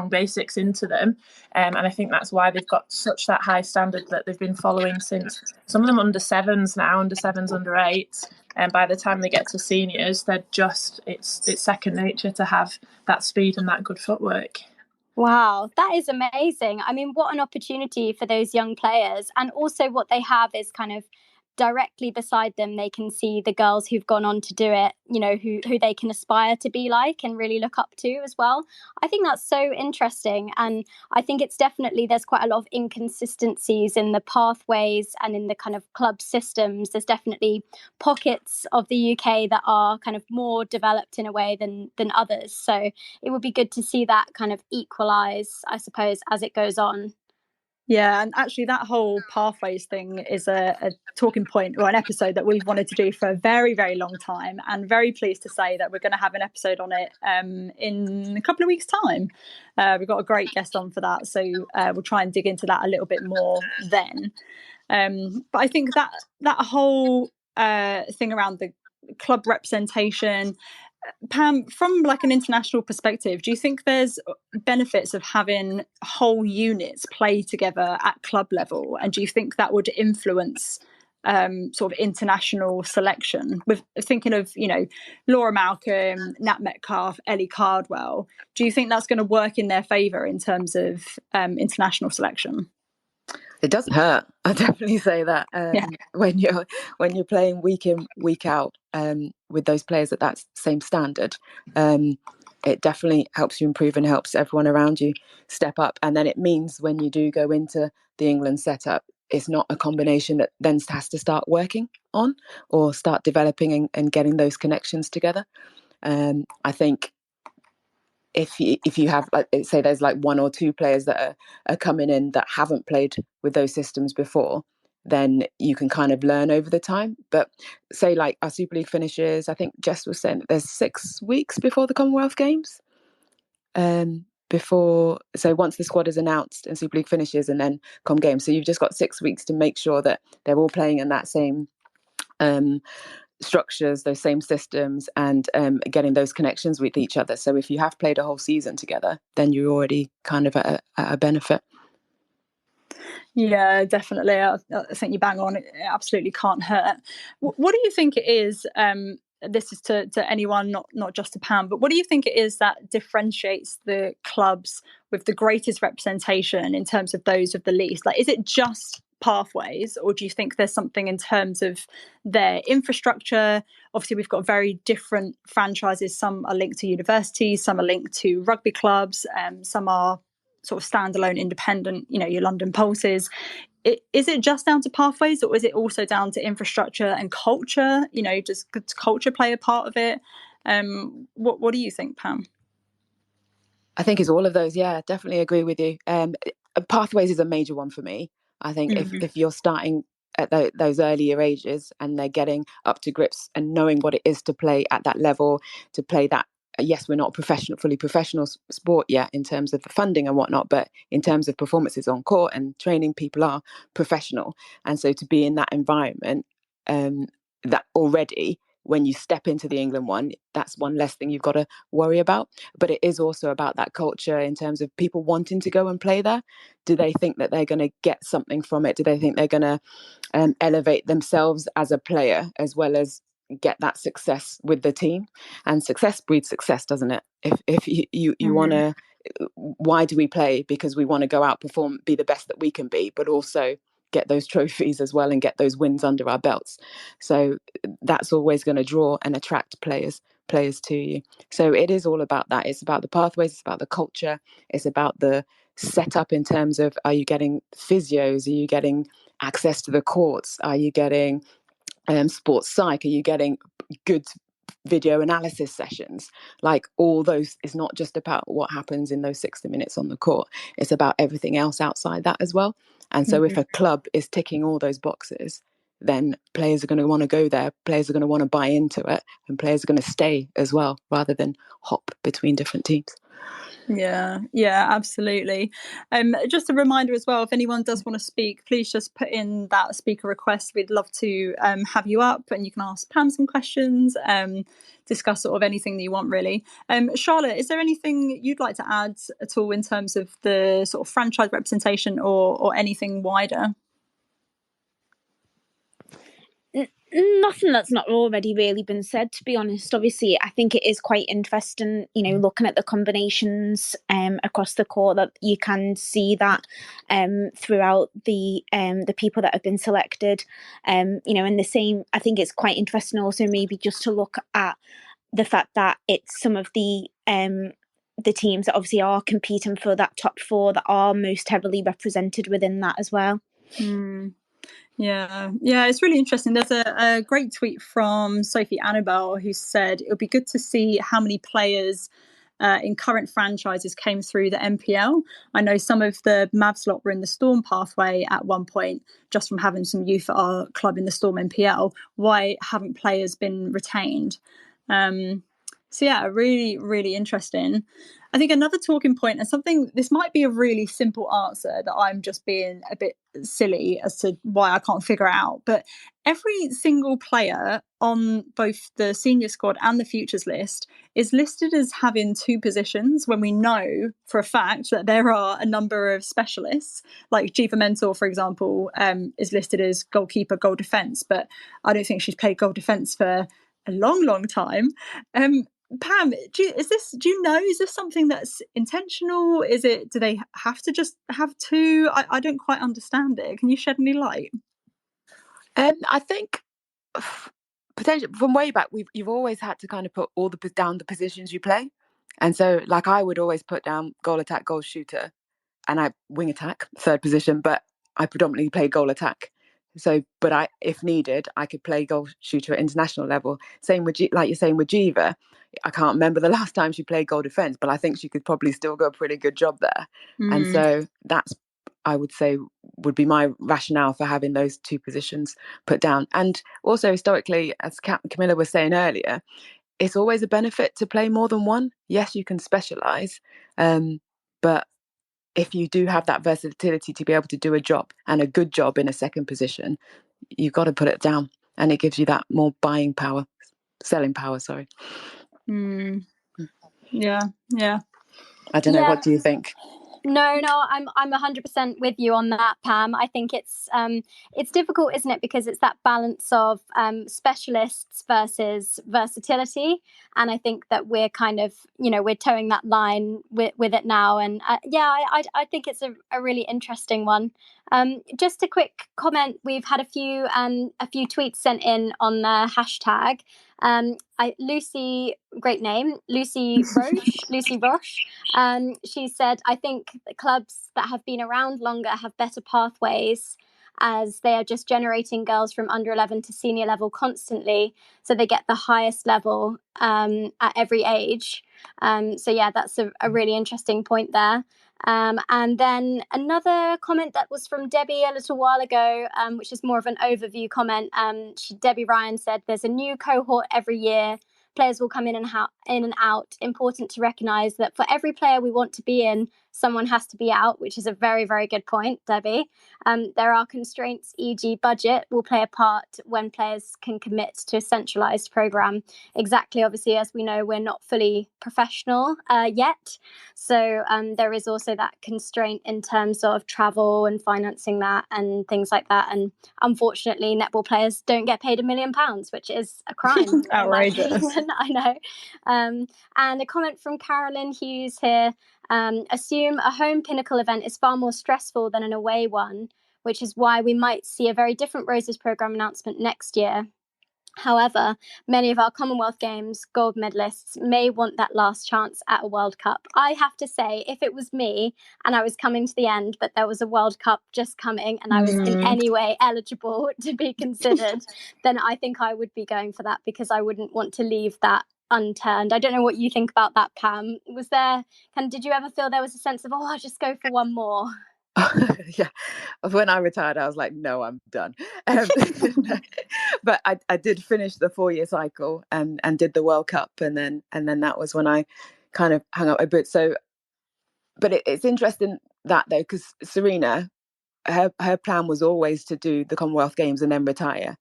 basics into them. And I think that's why they've got such that high standard that they've been following since, some of them under 7s now, under 7s, under 8s. And by the time they get to seniors, they're just, it's second nature to have that speed and that good footwork. Wow, that is amazing. I mean, what an opportunity for those young players. And also what they have is kind of directly beside them, they can see the girls who've gone on to do it, you know, who they can aspire to be like and really look up to as well. I think that's so interesting. And I think it's definitely, there's quite a lot of inconsistencies in the pathways and in the kind of club systems. There's definitely pockets of the UK that are kind of more developed in a way than others. So it would be good to see that kind of equalise, I suppose, as it goes on. Yeah, and actually that whole pathways thing is a talking point, or an episode that we've wanted to do for a very, very long time, and very pleased to say that we're going to have an episode on it in a couple of weeks' time. We've got a great guest on for that, so we'll try and dig into that a little bit more then. But I think that whole thing around the club representation, Pam, from like an international perspective, do you think there's benefits of having whole units play together at club level? And do you think that would influence sort of international selection? With thinking of, you know, Laura Malcolm, Nat Metcalfe, Ellie Cardwell, do you think that's going to work in their favour in terms of international selection? It doesn't hurt. I definitely say that. When you're playing week in, week out with those players at that same standard, it definitely helps you improve and helps everyone around you step up. And then it means when you do go into the England setup, it's not a combination that then has to start working on or start developing and getting those connections together. I think if you have, like, say there's like one or two players that are coming in that haven't played with those systems before, then you can kind of learn over the time. But say like our Super League finishes, I think Jess was saying there's 6 weeks before the Commonwealth Games. So once the squad is announced and Super League finishes and then Com Games, so you've just got 6 weeks to make sure that they're all playing in that same structures, those same systems, and getting those connections with each other. So if you have played a whole season together, then you're already kind of at a benefit. Yeah, definitely. I think you bang on. It absolutely can't hurt. What do you think it is? This is to anyone, not just to Pam, but what do you think it is that differentiates the clubs with the greatest representation in terms of those of the least? Like, is it just pathways, or do you think there's something in terms of their infrastructure? Obviously, we've got very different franchises. Some are linked to universities, some are linked to rugby clubs, some are sort of standalone, independent, you know, your London Pulses. Is it just down to pathways, or is it also down to infrastructure and culture? You know, does culture play a part of it? What do you think, Pam? I think it's all of those. Yeah, definitely agree with you. Pathways is a major one for me. I think if you're starting at those earlier ages and they're getting up to grips and knowing what it is to play at that level, to play that, yes, we're not fully professional sport yet in terms of the funding and whatnot, but in terms of performances on court and training, people are professional. And so to be in that environment, that already when you step into the England one, that's one less thing you've got to worry about. But it is also about that culture in terms of people wanting to go and play there. Do they think that they're going to get something from it? Do they think they're going to elevate themselves as a player as well as get that success with the team? And success breeds success, doesn't it? If you want to, why do we play? Because we want to go out, perform, be the best that we can be, but also get those trophies as well and get those wins under our belts. So that's always going to draw and attract players to you. So it is all about that. It's about the pathways, it's about the culture, it's about the setup in terms of, are you getting physios, are you getting access to the courts, are you getting sports psych, are you getting good video analysis sessions? Like, all those is not just about what happens in those 60 minutes on the court, it's about everything else outside that as well. And so if a club is ticking all those boxes, then players are going to want to go there, players are going to want to buy into it, and players are going to stay as well, rather than hop between different teams. Yeah, absolutely. Just a reminder as well, if anyone does want to speak, please just put in that speaker request. We'd love to have you up, and you can ask Pam some questions, discuss sort of anything that you want, really. Charlotte, is there anything you'd like to add at all in terms of the sort of franchise representation or anything wider? Nothing that's not already really been said, to be honest. Obviously, I think it is quite interesting, looking at the combinations across the court, that you can see that throughout the people that have been selected. And the same, I think it's quite interesting also maybe just to look at the fact that it's some of the teams that obviously are competing for that top four that are most heavily represented within that as well. Yeah, it's really interesting. There's a great tweet from Sophie Annabelle who said it would be good to see how many players in current franchises came through the NPL. I know some of the Mavs lot were in the Storm pathway at one point, just from having some youth at our club in the Storm NPL. Why haven't players been retained? So yeah, really, really interesting. I think another talking point, and something, this might be a really simple answer that I'm just being a bit silly as to why I can't figure out, but every single player on both the senior squad and the futures list is listed as having two positions, when we know for a fact that there are a number of specialists. Like Jiva Mentor, for example, is listed as goalkeeper, goal defence, but I don't think she's played goal defence for a long time. Pam, do you know, is this something that's intentional? Do they have to just have two? I don't quite understand it. Can you shed any light? I think potentially from way back, you've always had to kind of put all down the positions you play, and so like I would always put down goal attack, goal shooter, and I wing attack, third position, but I predominantly play goal attack. So, but if needed, I could play goal shooter at international level. Same with, like you're saying with Jiva, I can't remember the last time she played goal defence, but I think she could probably still do a pretty good job there. And so that's, I would say, would be my rationale for having those two positions put down. And also historically, as Camilla was saying earlier, it's always a benefit to play more than one. Yes, you can specialise, but if you do have that versatility to be able to do a job, and a good job, in a second position, you've got to put it down, and it gives you that more selling power, sorry. Yeah. I don't know, what do you think? No, I'm 100% with you on that, Pam. I think it's difficult, isn't it? Because it's that balance of specialists versus versatility, and I think that we're kind of, we're towing that line with it now. And I think it's a really interesting one. Just a quick comment: we've had a few tweets sent in on the hashtag. Lucy, great name, Lucy Roche. She said, I think the clubs that have been around longer have better pathways, as they are just generating girls from under 11 to senior level constantly, so they get the highest level at every age. So yeah, that's a really interesting point there. And then another comment that was from Debbie a little while ago, which is more of an overview comment. Debbie Ryan said, there's a new cohort every year. Players will come in and out. Important to recognise that for every player we want to be in, someone has to be out, which is a very, very good point, Debbie. There are constraints, e.g. budget will play a part when players can commit to a centralised programme. Exactly, obviously, as we know, we're not fully professional yet. So there is also that constraint in terms of travel and financing that and things like that. And unfortunately, netball players don't get paid £1 million, which is a crime. Outrageous. I know. And a comment from Carolyn Hughes here. Assume a home Pinnacle event is far more stressful than an away one, which is why we might see a very different Roses programme announcement next year. However, many of our Commonwealth Games gold medalists may want that last chance at a World Cup. I have to say, if it was me and I was coming to the end, but there was a World Cup just coming and I was in any way eligible to be considered, then I think I would be going for that, because I wouldn't want to leave that unturned. I don't know what you think about that, Pam. Did you ever feel there was a sense of, I'll just go for one more? Yeah, when I retired, I was like, no, I'm done. But I did finish the 4-year cycle and did the World Cup, and then that was when I kind of hung up my boots. So, but it's interesting that though, because Serena, her plan was always to do the Commonwealth Games and then retire,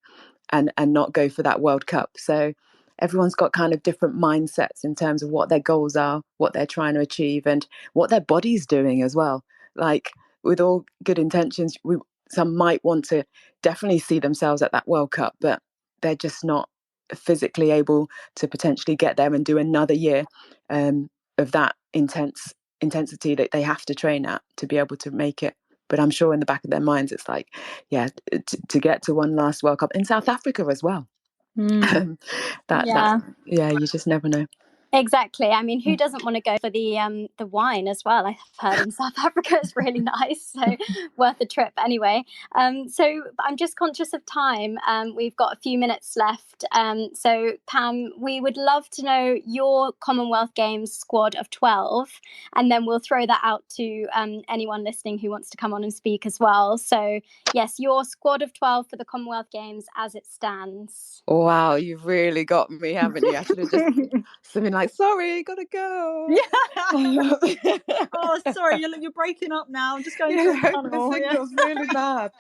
and not go for that World Cup. So everyone's got kind of different mindsets in terms of what their goals are, what they're trying to achieve, and what their body's doing as well. Like, with all good intentions, some might want to definitely see themselves at that World Cup, but they're just not physically able to potentially get there and do another year of that intensity that they have to train at to be able to make it. But I'm sure in the back of their minds, it's like, yeah, to get to one last World Cup in South Africa as well. You just never know. Exactly. I mean, who doesn't want to go for the wine as well? I've heard in South Africa it's really nice, so worth a trip anyway. So I'm just conscious of time. We've got a few minutes left. So Pam, we would love to know your Commonwealth Games squad of 12, and then we'll throw that out to anyone listening who wants to come on and speak as well. So yes, your squad of 12 for the Commonwealth Games as it stands. Wow, you've really got me, haven't you? I should have just something like, sorry, gotta go. Yeah. Oh, sorry, you're breaking up now. I'm just going to the tunnel. The signal's really bad.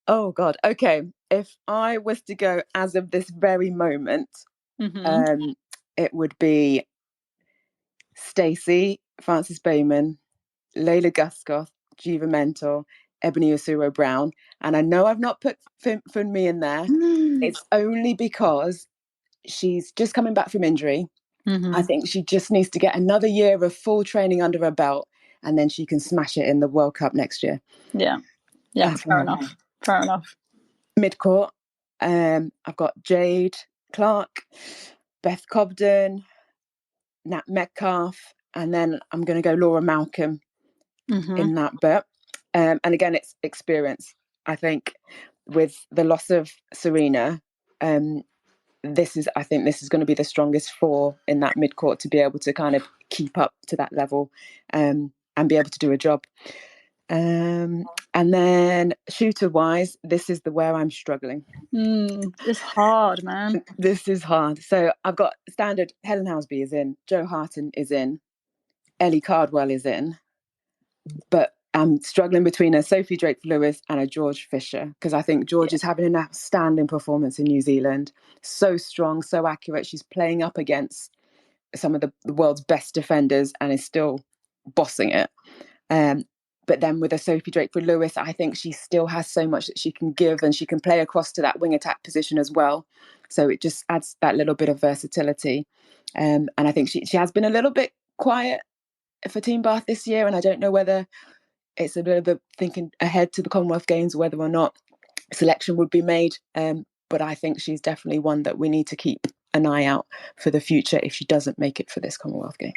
Oh God. Okay. If I was to go as of this very moment, it would be Stacey, Frances Bayman, Layla Guscoth, Jiva Mentor, Ebony Osuro Brown. And I know I've not put Funmi in there. It's only because she's just coming back from injury. I think she just needs to get another year of full training under her belt, and then she can smash it in the World Cup next year. Yeah, fair enough. Midcourt, I've got Jade Clark, Beth Cobden, Nat Metcalf, and then I'm going to go Laura Malcolm in that bit. And again, it's experience. I think with the loss of Serena, this is going to be the strongest four in that midcourt to be able to kind of keep up to that level and be able to do a job. And then shooter wise, this is where I'm struggling. It's hard, man. This is hard. So I've got standard Helen Housby is in, Jo Harton is in, Ellie Cardwell is in, but I'm struggling between a Sophie Drake-Lewis and a George Fisher, because I think George is having an outstanding performance in New Zealand. So strong, so accurate. She's playing up against some of the world's best defenders and is still bossing it. But then with a Sophie Drake-Lewis, I think she still has so much that she can give, and she can play across to that wing attack position as well. So it just adds that little bit of versatility. And I think she has been a little bit quiet for Team Bath this year, and I don't know whether it's a little bit thinking ahead to the Commonwealth Games, whether or not selection would be made. But I think she's definitely one that we need to keep an eye out for the future if she doesn't make it for this Commonwealth Games.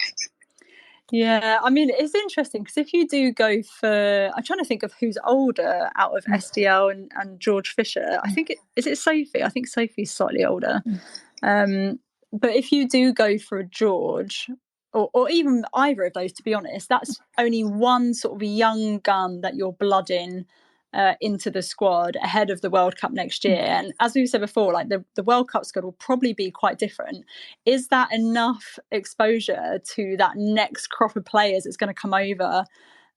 Yeah, I mean, it's interesting because if you do go for, I'm trying to think of who's older out of SDL and George Fisher. I think is it Sophie? I think Sophie's slightly older. But if you do go for a George, or even either of those, to be honest, that's only one sort of young gun that you're blooding into the squad ahead of the World Cup next year. And as we've said before, like the World Cup squad will probably be quite different. Is that enough exposure to that next crop of players that's going to come over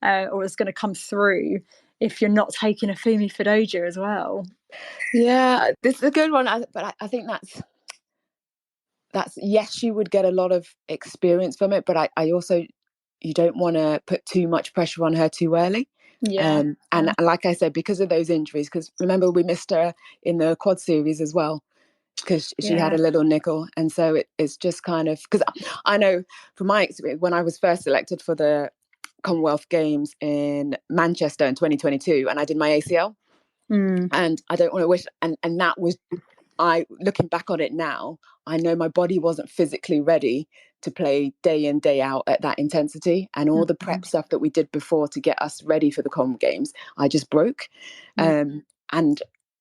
or is going to come through if you're not taking a Fumi Fidoja as well? Yeah, this is a good one. But I think that's yes, you would get a lot of experience from it. But I also, you don't want to put too much pressure on her too early. And like I said, because of those injuries, because remember we missed her in the quad series as well because she had a little nickel, and so it's just kind of, because I know from my experience when I was first selected for the Commonwealth Games in Manchester in 2022, and I did my ACL, and I don't want to wish, and that was, looking back on it now, I know my body wasn't physically ready to play day in, day out at that intensity, and all the prep stuff that we did before to get us ready for the Com Games, I just broke. And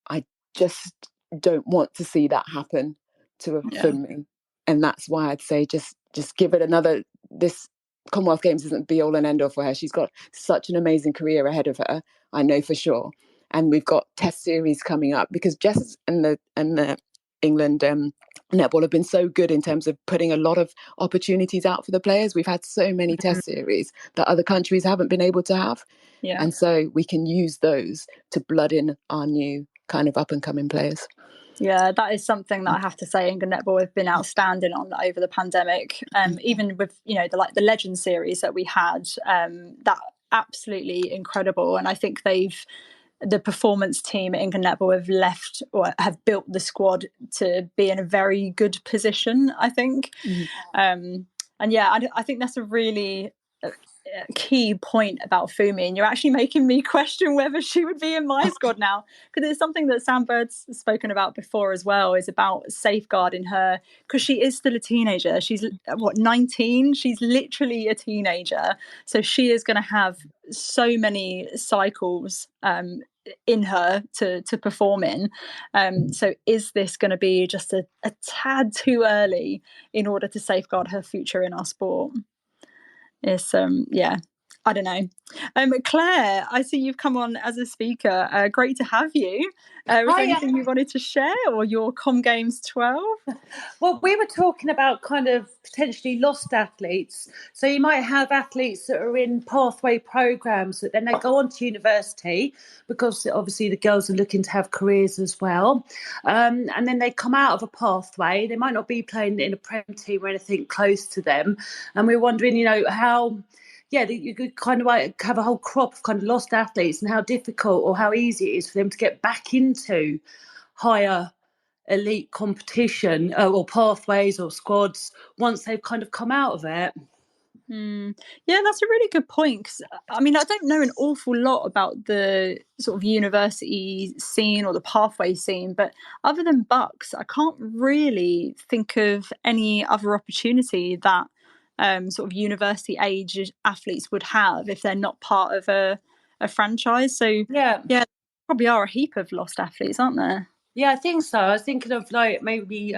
I just don't want to see that happen to a Funmi. And that's why I'd say just give it another, this Commonwealth Games isn't be all and end all for her. She's got such an amazing career ahead of her, I know for sure. And we've got test series coming up because Jess and the England netball have been so good in terms of putting a lot of opportunities out for the players. We've had so many test series that other countries haven't been able to have. And so we can use those to blood in our new kind of up and coming players. Yeah, that is something that I have to say England netball have been outstanding on over the pandemic. Even with, the Legend series that we had, that absolutely incredible. And I think the performance team at England netball have built the squad to be in a very good position, I think. I think that's a really key point about Fumi, and you're actually making me question whether she would be in my squad now, because it's something that Sam Bird's spoken about before as well, is about safeguarding her, because she is still a teenager. She's 19? She's literally a teenager, so she is going to have so many cycles in her to perform in. So is this going to be just a tad too early in order to safeguard her future in our sport? It's I don't know. Claire, I see you've come on as a speaker. Great to have you. Was there anything you wanted to share, or your Com Games 12? Well, we were talking about kind of potentially lost athletes. So you might have athletes that are in pathway programs that then they go on to university, because obviously the girls are looking to have careers as well. And then they come out of a pathway. They might not be playing in a Prem team or anything close to them. And we're wondering, how... you could kind of like have a whole crop of kind of lost athletes, and how difficult or how easy it is for them to get back into higher elite competition or pathways or squads once they've kind of come out of it. Yeah, that's a really good point. 'Cause, I mean, I don't know an awful lot about the sort of university scene or the pathway scene, but other than Bucks, I can't really think of any other opportunity that sort of university age athletes would have if they're not part of a franchise. So yeah, probably are a heap of lost athletes, aren't there? Yeah, I think so. I was thinking of like maybe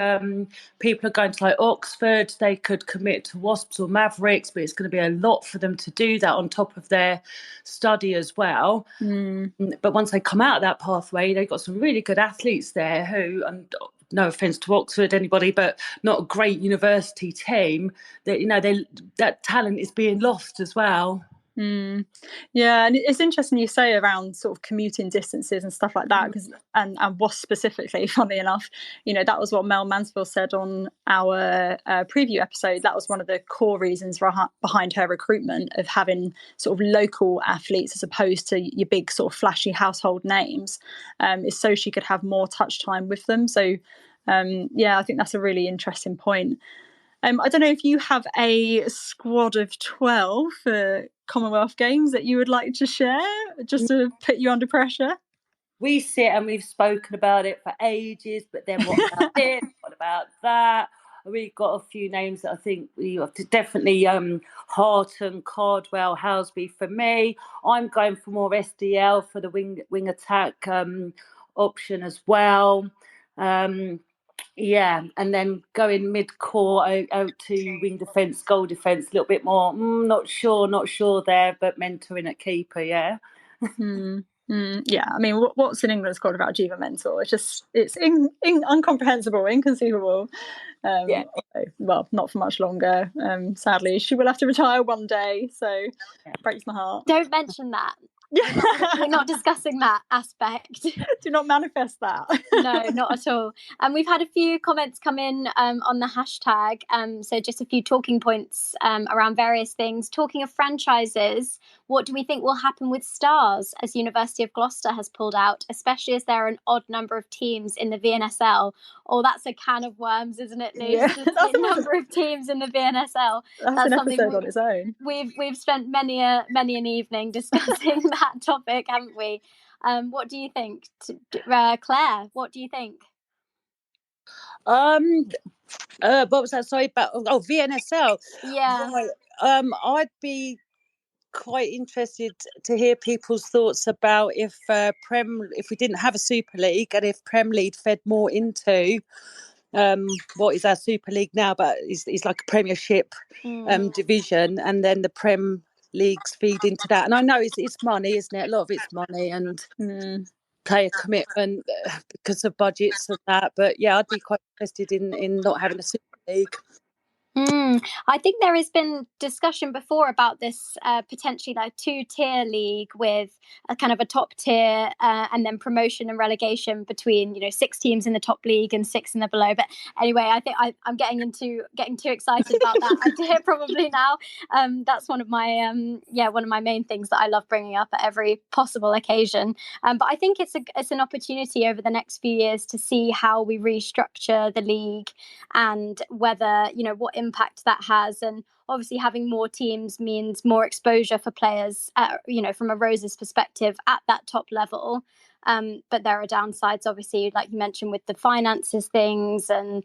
people are going to like Oxford, they could commit to Wasps or Mavericks, but it's going to be a lot for them to do that on top of their study as well. But once they come out of that pathway, they've got some really good athletes there who, and no offence to Oxford, anybody, but not a great university team, that that talent is being lost as well. Yeah, and it's interesting you say around sort of commuting distances and stuff like that, because and WASP specifically, funnily enough, that was what Mel Mansfield said on our preview episode. That was one of the core reasons behind her recruitment, of having sort of local athletes as opposed to your big sort of flashy household names, is so she could have more touch time with them. So I think that's a really interesting point. I don't know if you have a squad of 12 for Commonwealth Games that you would like to share, just to put you under pressure. We sit and we've spoken about it for ages, but then what about this? What about that? We've got a few names that I think we have to definitely Harton, Cardwell, Houseby for me. I'm going for more SDL for the wing attack option as well. And then going mid-core out to wing defence, goal defence, a little bit more, not sure there, but mentoring at keeper, Yeah, I mean, what's in England's squad without Jiva Mentor? It's incomprehensible, inconceivable. Well, not for much longer. Sadly, she will have to retire one day, so it breaks my heart. Don't mention that. We're not discussing that aspect. Do not manifest that. No, not at all. And we've had a few comments come in on the hashtag. So just a few talking points around various things. Talking of franchises, what do we think will happen with Stars as University of Gloucester has pulled out, especially as there are an odd number of teams in the VNSL? Oh, that's a can of worms, isn't it, Lee? Yeah. The number of teams in the VNSL. That's an episode on its own. We've spent many an evening discussing that topic, haven't we? What do you think, Claire? What do you think? What was that? Sorry, about VNSL. Yeah. Right. I'd be quite interested to hear people's thoughts about if we didn't have a Super League and if Prem League fed more into what is our Super League now, but it's like a Premiership division, and then the Prem Leagues feed into that. And I know it's money, isn't it? A lot of it's money and player commitment because of budgets and that. But yeah, I'd be quite interested in not having a Super League. I think there has been discussion before about this potentially like 2-tier league with a kind of a top tier and then promotion and relegation between 6 teams in the top league and 6 in the below. But anyway, I think I'm getting too excited about that idea probably now. That's one of my main things that I love bringing up at every possible occasion. But I think it's an opportunity over the next few years to see how we restructure the league and whether what impact that has. And obviously having more teams means more exposure for players from a Roses perspective at that top level, but there are downsides, obviously, like you mentioned, with the finances things and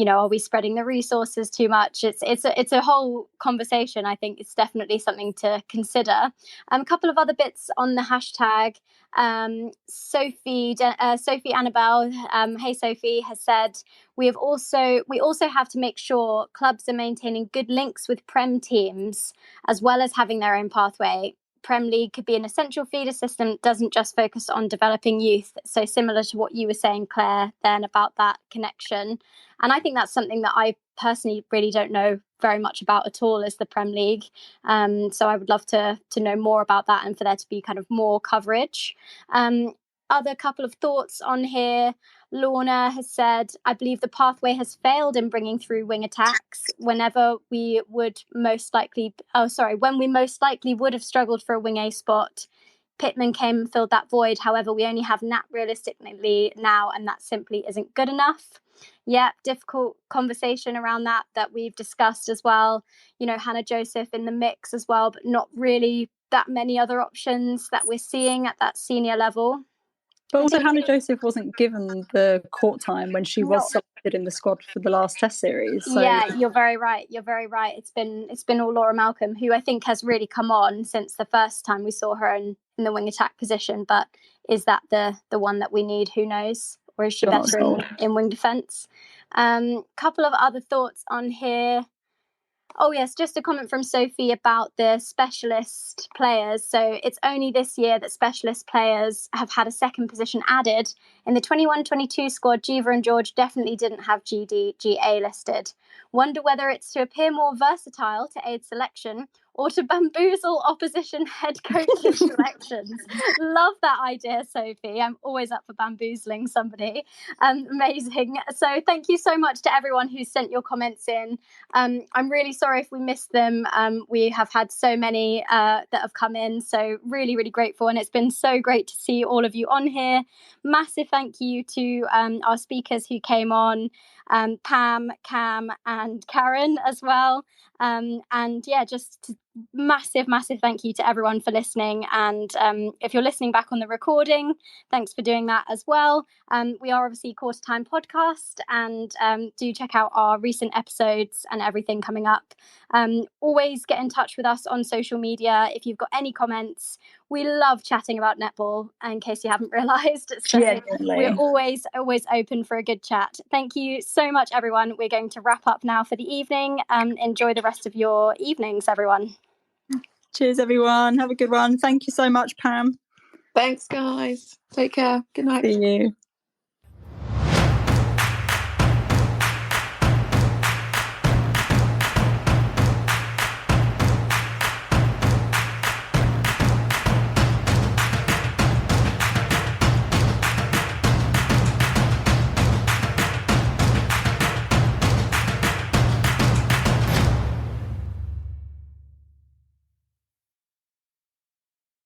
are we spreading the resources too much? It's a whole conversation. I think it's definitely something to consider. A couple of other bits on the hashtag. Sophie Annabelle, hey Sophie, has said we also have to make sure clubs are maintaining good links with Prem teams as well as having their own pathway. Prem League could be an essential feeder system, doesn't just focus on developing youth. So similar to what you were saying, Claire, then about that connection. And I think that's something that I personally really don't know very much about at all, is the Prem League. So I would love to know more about that and for there to be kind of more coverage. Other couple of thoughts on here. Lorna has said, I believe the pathway has failed in bringing through wing attacks when we most likely would have struggled for a wing A spot. Pittman came and filled that void. However, we only have Nat realistically now, and that simply isn't good enough. Yeah, difficult conversation around that we've discussed as well. Hannah Joseph in the mix as well, but not really that many other options that we're seeing at that senior level. But also Hannah Joseph wasn't given the court time when she was selected in the squad for the last test series. So. Yeah, you're very right. It's been all Laura Malcolm, who I think has really come on since the first time we saw her in the wing attack position. But is that the one that we need? Who knows? Or is she better in wing defence? Couple of other thoughts on here. Oh, yes, just a comment from Sophie about the specialist players. So it's only this year that specialist players have had a second position added. In the 21-22 squad, Jiva and George definitely didn't have GA listed. Wonder whether it's to appear more versatile to aid selection or to bamboozle opposition head coaches' selections. Love that idea, Sophie. I'm always up for bamboozling somebody. Amazing. So thank you so much to everyone who sent your comments in. I'm really sorry if we missed them. We have had so many that have come in, so really, really grateful. And it's been so great to see all of you on here. Massive thank you to our speakers who came on, Pam, Cam and Karen as well. And yeah, just massive thank you to everyone for listening. And if you're listening back on the recording, thanks for doing that as well. We are obviously Quarter Time Podcast, and do check out our recent episodes and everything coming up. Always get in touch with us on social media if you've got any comments. We love chatting about netball, in case you haven't realised. So we're always open for a good chat. Thank you so much, everyone. We're going to wrap up now for the evening. Enjoy the rest of your evenings, everyone. Cheers, everyone. Have a good one. Thank you so much, Pam. Thanks, guys. Take care. Good night. See you.